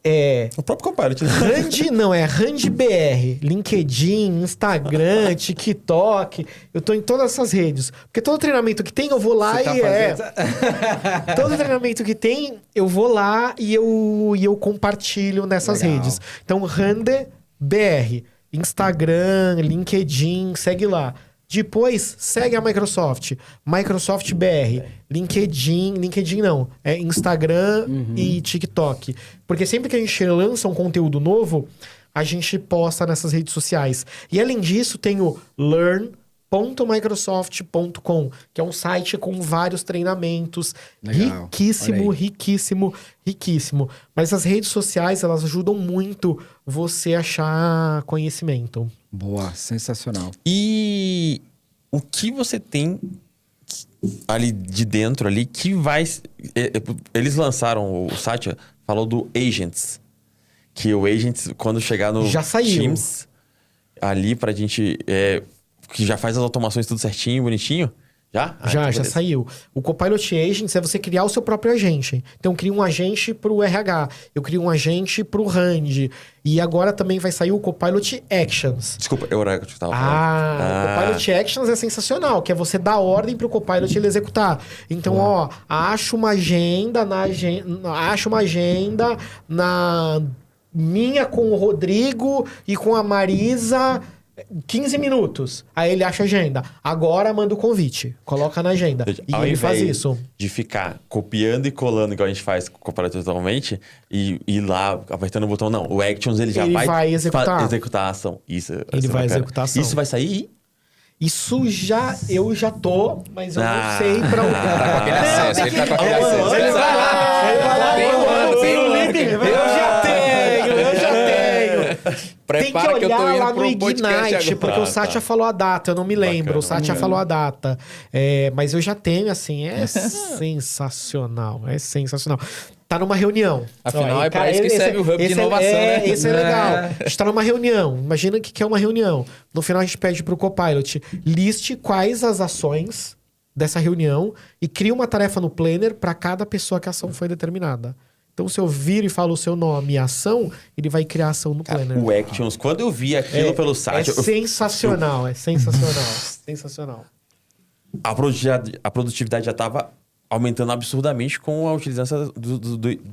é... O próprio Copilot. Rand BR, LinkedIn, Instagram, TikTok. Eu tô em todas essas redes. Porque todo treinamento que tem, eu vou lá Você tá fazendo- Todo treinamento que tem, eu vou lá e eu compartilho nessas Legal. redes. Então, Rand BR, Instagram, LinkedIn, segue lá. Depois, segue a Microsoft. Microsoft BR. LinkedIn não. É Instagram e TikTok. Porque sempre que a gente lança um conteúdo novo, a gente posta nessas redes sociais. E além disso, tem o learn.microsoft.com, que é um site com vários treinamentos. Legal. Riquíssimo, Olha aí. riquíssimo, riquíssimo. Mas as redes sociais, elas ajudam muito você a achar conhecimento. Boa, sensacional. E o que você tem ali de dentro ali que vai... Eles lançaram, o Satya falou do Agents. Que o Agents, quando chegar no Já saiu. Teams, ali pra gente... que já faz as automações tudo certinho, bonitinho. Já? Já beleza. saiu. O Copilot Agents é você criar o seu próprio agente. Então, eu crio um agente pro RH. Eu crio um agente pro Rand. E agora também vai sair o Copilot Actions. Desculpa, eu era que eu tava falando. O Copilot Actions é sensacional, que é você dar ordem pro Copilot ele executar. Então, ó, acha uma agenda na minha com o Rodrigo e com a Marisa... 15 minutos. Aí ele acha a agenda. Agora manda o convite. Coloca na agenda. E Ao ele faz invés isso. de ficar copiando e colando, igual a gente faz com o Copilot totalmente, e ir lá apertando o botão, não. O Actions, ele já Ele vai, vai executar. executar a ação. Isso. Ele vai bacana. executar a ação. Isso vai sair? Isso eu já tô, mas eu não sei pra onde. Tá com aquele acesso, ele tá com aquele acesso. Ele vai lá, Tem um ano, tem um ano. Eu já tenho. Prepara Tem que que eu tô olhar indo lá no pro podcast Ignite, agora. porque o Satya falou a data, eu não me lembro. Bacana, O Satya falou a data. Mas eu já tenho, assim, é sensacional. É sensacional. Tá numa reunião. Afinal, é pra isso que serve o Hub de inovação, né? Esse é legal. A gente tá numa reunião. Imagina que é uma reunião. No final, a gente pede pro Copilot, liste quais as ações dessa reunião e cria uma tarefa no Planner para cada pessoa que a ação foi determinada. Então, se eu viro e falo o seu nome e ação, ele vai criar a ação no Planner. O Actions, quando eu vi aquilo pelo site... É sensacional, é sensacional. Sensacional. A produtividade já estava aumentando absurdamente com a utilização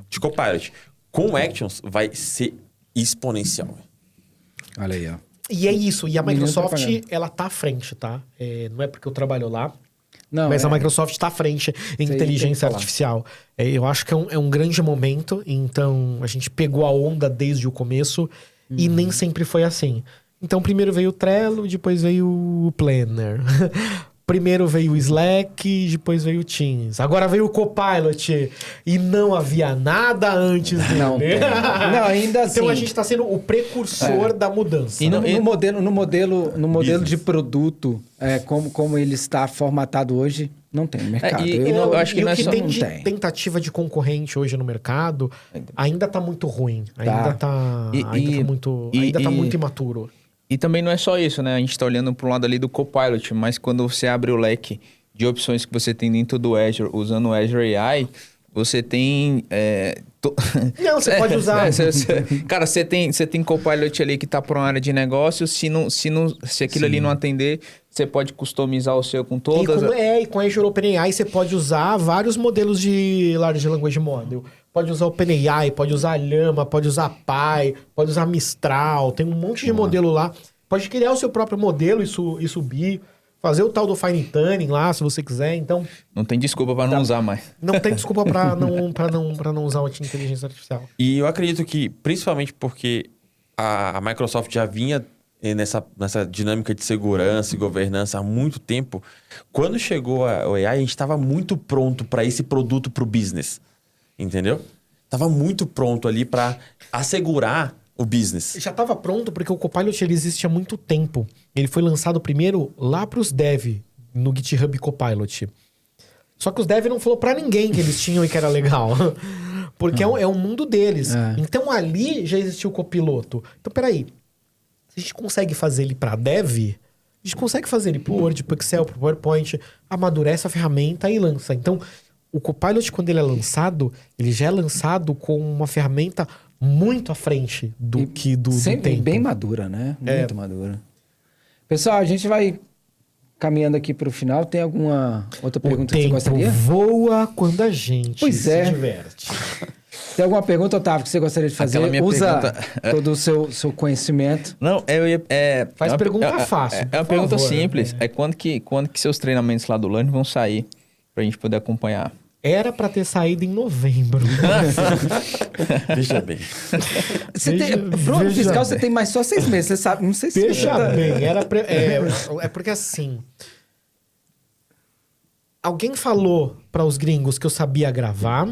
de Copilot. Com o Actions, vai ser exponencial. Olha aí, ó. E é isso. E a Menino Microsoft, propaganda. ela tá à frente, tá? Não é porque eu trabalho lá, Não, mas a Microsoft tá à frente em tem que inteligência falar. artificial. Eu acho que é um grande momento. Então, a gente pegou a onda desde o começo e nem sempre foi assim. Então, primeiro veio o Trello, depois veio o Planner. Primeiro veio o Slack, depois veio o Teams. Agora veio o Copilot. E não havia nada antes dele. Não tem. Não, ainda assim... Então a gente está sendo o precursor da mudança. E no modelo de produto, como ele está formatado hoje, não tem no mercado. Eu acho que E não o é que só... tem não de tem. tentativa de concorrente hoje no mercado ainda tá muito ruim. Tá. Ainda tá muito imaturo. E também não é só isso, né? A gente tá olhando para um lado ali do Copilot, mas quando você abre o leque de opções que você tem dentro do Azure, usando o Azure AI, você tem... Não, você pode usar. Cara, você tem Copilot ali que tá para uma área de negócio, se aquilo ali não atender, você pode customizar o seu com todas... E com a Azure OpenAI você pode usar vários modelos de Large Language Model pode usar OpenAI, pode usar Llama, pode usar Pi, pode usar Mistral, tem um monte de modelo lá. Pode criar o seu próprio modelo e subir, fazer o tal do Fine Tuning lá, se você quiser, então... Não tem desculpa para não usar mais. Não tem desculpa para não usar a inteligência artificial. E eu acredito que, principalmente porque a Microsoft já vinha nessa dinâmica de segurança e governança há muito tempo, quando chegou o AI, a gente estava muito pronto para esse produto para o business, entendeu? Estava muito pronto ali para assegurar o business. Já estava pronto porque o Copilot ele existe há muito tempo. Ele foi lançado primeiro lá para os dev, no GitHub Copilot. Só que os dev não falou para ninguém que eles tinham e que era legal. Porque é um mundo deles. Então ali já existiu o copiloto. Então peraí, se a gente consegue fazer ele para dev, a gente consegue fazer ele pro Word, pro Excel, pro PowerPoint, amadurece a ferramenta e lança. Então o Copilot, quando ele é lançado, ele já é lançado com uma ferramenta muito à frente do sempre tempo. bem madura, né? Muito madura. Pessoal, a gente vai caminhando aqui para o final. Tem alguma outra pergunta que você gostaria? Voa quando a gente se diverte. Tem alguma pergunta, Otávio, que você gostaria de fazer? Usa todo o seu conhecimento. Não, eu ia... Faz pergunta fácil. É uma pergunta simples. É quando que seus treinamentos lá do Learn vão sair pra gente poder acompanhar? Era pra ter saído em novembro. Veja bem. Pro fiscal, você tem mais só 6 meses. Você sabe, não sei se... Veja bem, é porque assim... Alguém falou para os gringos que eu sabia gravar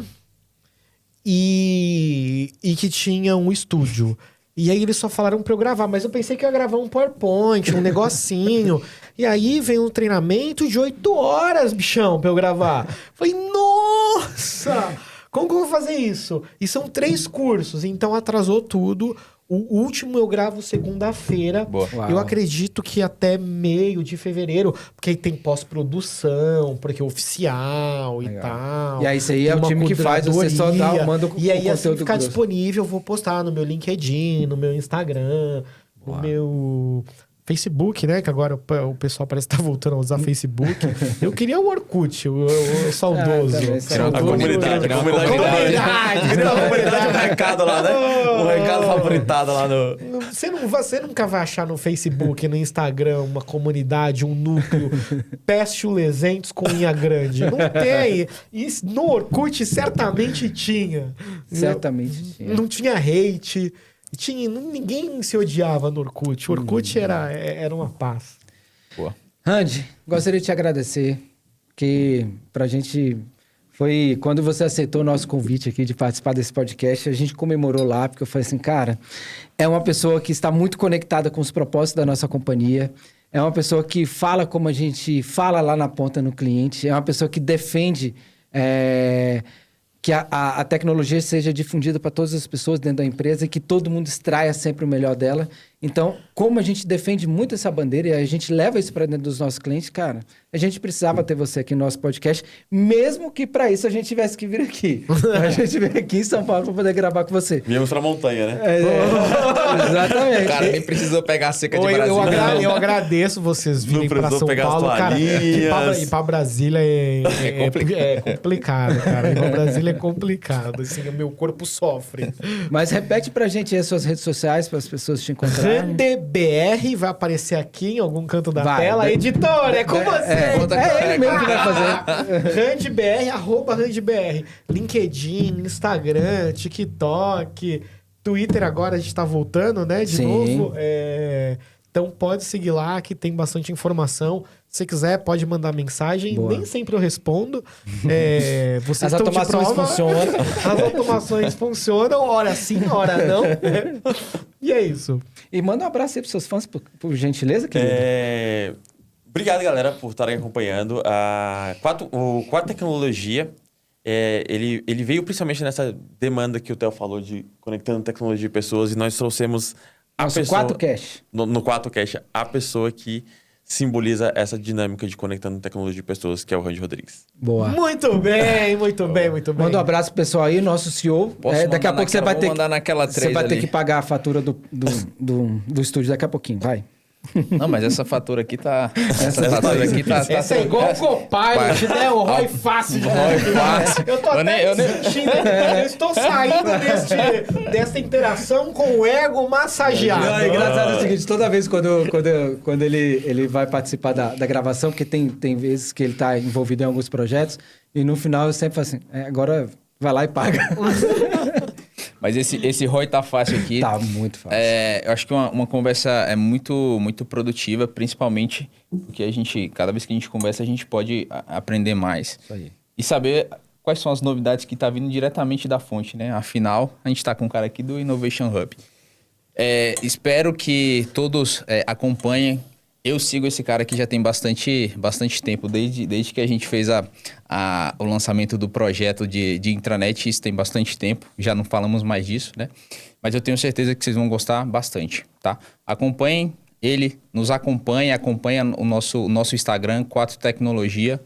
e que tinha um estúdio. E aí eles só falaram pra eu gravar, mas eu pensei que eu ia gravar um PowerPoint, um negocinho. E aí vem um treinamento de 8 horas, bichão, pra eu gravar. Falei, nossa! Como que eu vou fazer isso? E são 3 cursos, então atrasou tudo. O último eu gravo segunda-feira. Eu acredito que até meio de fevereiro, porque aí tem pós-produção, porque é oficial e tal. E aí isso aí é o time que faz, você só manda o conteúdo. E aí assim ficar disponível, eu vou postar no meu LinkedIn, no meu Instagram, no meu Facebook, né? Que agora o pessoal parece que tá voltando a usar Facebook. Eu queria o Orkut, o saudoso. A comunidade. O recado lá, né? O recado favoritado lá no... Você nunca vai achar no Facebook, no Instagram, uma comunidade, um núcleo pestilescentes com unha grande. Não tem. E no Orkut certamente tinha. Certamente tinha. Não tinha hate. Ninguém se odiava no Orkut. O Orkut era uma paz. Boa. Randy, gostaria de te agradecer, que pra gente foi... Quando você aceitou o nosso convite aqui de participar desse podcast, a gente comemorou lá, porque eu falei assim, cara, é uma pessoa que está muito conectada com os propósitos da nossa companhia, é uma pessoa que fala como a gente fala lá na ponta no cliente, é uma pessoa que defende... que a tecnologia seja difundida para todas as pessoas dentro da empresa e que todo mundo extraia sempre o melhor dela. Então, como a gente defende muito essa bandeira e a gente leva isso para dentro dos nossos clientes, cara, a gente precisava ter você aqui no nosso podcast, mesmo que para isso a gente tivesse que vir aqui. A gente veio aqui em São Paulo para poder gravar com você. Viemos pra montanha, né? Exatamente. O cara nem precisou pegar a seca de Brasília. Eu agradeço vocês virem para São Paulo, cara. Ir para Brasília é complicado, cara. Ir para Brasília é complicado. Assim, o meu corpo sofre. Mas repete pra gente aí as suas redes sociais para as pessoas te encontrarem. RandyBR vai aparecer aqui em algum canto da tela. Editor, é com você. É ele mesmo que vai fazer. RandyBR, @RandyBR. LinkedIn, Instagram, TikTok, Twitter agora a gente tá voltando, né? De novo. Então pode seguir lá que tem bastante informação. Se você quiser, pode mandar mensagem. Boa. Nem sempre eu respondo. Vocês As estão de automações prova. funcionam. As automações funcionam, hora sim, hora não. E é isso. E manda um abraço aí pros seus fãs, por gentileza, querido. Obrigado, galera, por estarem acompanhando. O Quatro Tecnologia, ele veio principalmente nessa demanda que o Theo falou de conectando tecnologia e pessoas, e nós trouxemos a pessoa... 4Cash. No 4Cash, a pessoa que simboliza essa dinâmica de conectando tecnologia e pessoas, que é o Randy Rodrigues. Boa. Muito bem, muito bem. Manda um abraço pro pessoal aí, nosso CEO. Daqui a pouco você vai ter mandar naquela 3 você vai ter ali. que pagar a fatura do estúdio daqui a pouquinho, vai. Não, mas essa fatura aqui tá... Essa fatura aqui tá... Essa é igual o Copilot, né? O ROI fácil de Eu tô sentindo... Eu estou saindo dessa interação com o ego massageado. Não, é engraçado o seguinte, toda vez quando ele vai participar da gravação, porque tem vezes que ele tá envolvido em alguns projetos, e no final eu sempre falo assim, agora vai lá e paga. Mas esse ROI tá fácil aqui. Tá muito fácil. Eu acho que uma conversa é muito produtiva, principalmente porque cada vez que a gente conversa, a gente pode aprender mais. Isso aí. E saber quais são as novidades que tá vindo diretamente da fonte, né? Afinal, a gente tá com um cara aqui do Innovation Hub. Espero que todos acompanhem. Eu sigo esse cara aqui já tem bastante tempo, desde que a gente fez o lançamento do projeto de intranet, isso tem bastante tempo, já não falamos mais disso, né? Mas eu tenho certeza que vocês vão gostar bastante, tá? Acompanhem ele, nos acompanha o nosso Instagram, 4 Tecnologia.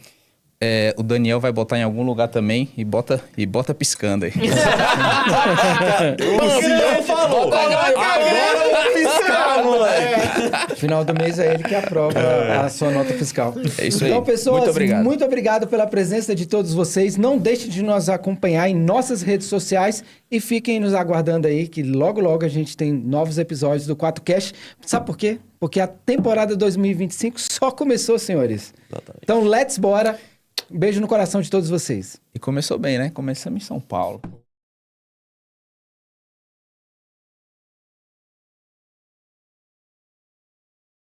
O Daniel vai botar em algum lugar também e bota piscando aí. Não falou. Agora eu vou piscar, moleque. Final do mês é ele que aprova a sua nota fiscal. É isso aí. Então, pessoas, Muito obrigado. pela presença de todos vocês. Não deixe de nos acompanhar em nossas redes sociais e fiquem nos aguardando aí, que logo a gente tem novos episódios do 4Cast. Sabe por quê? Porque a temporada 2025 só começou, senhores. Exatamente. Então, let's bora. Beijo no coração de todos vocês. E começou bem, né? Começamos em São Paulo.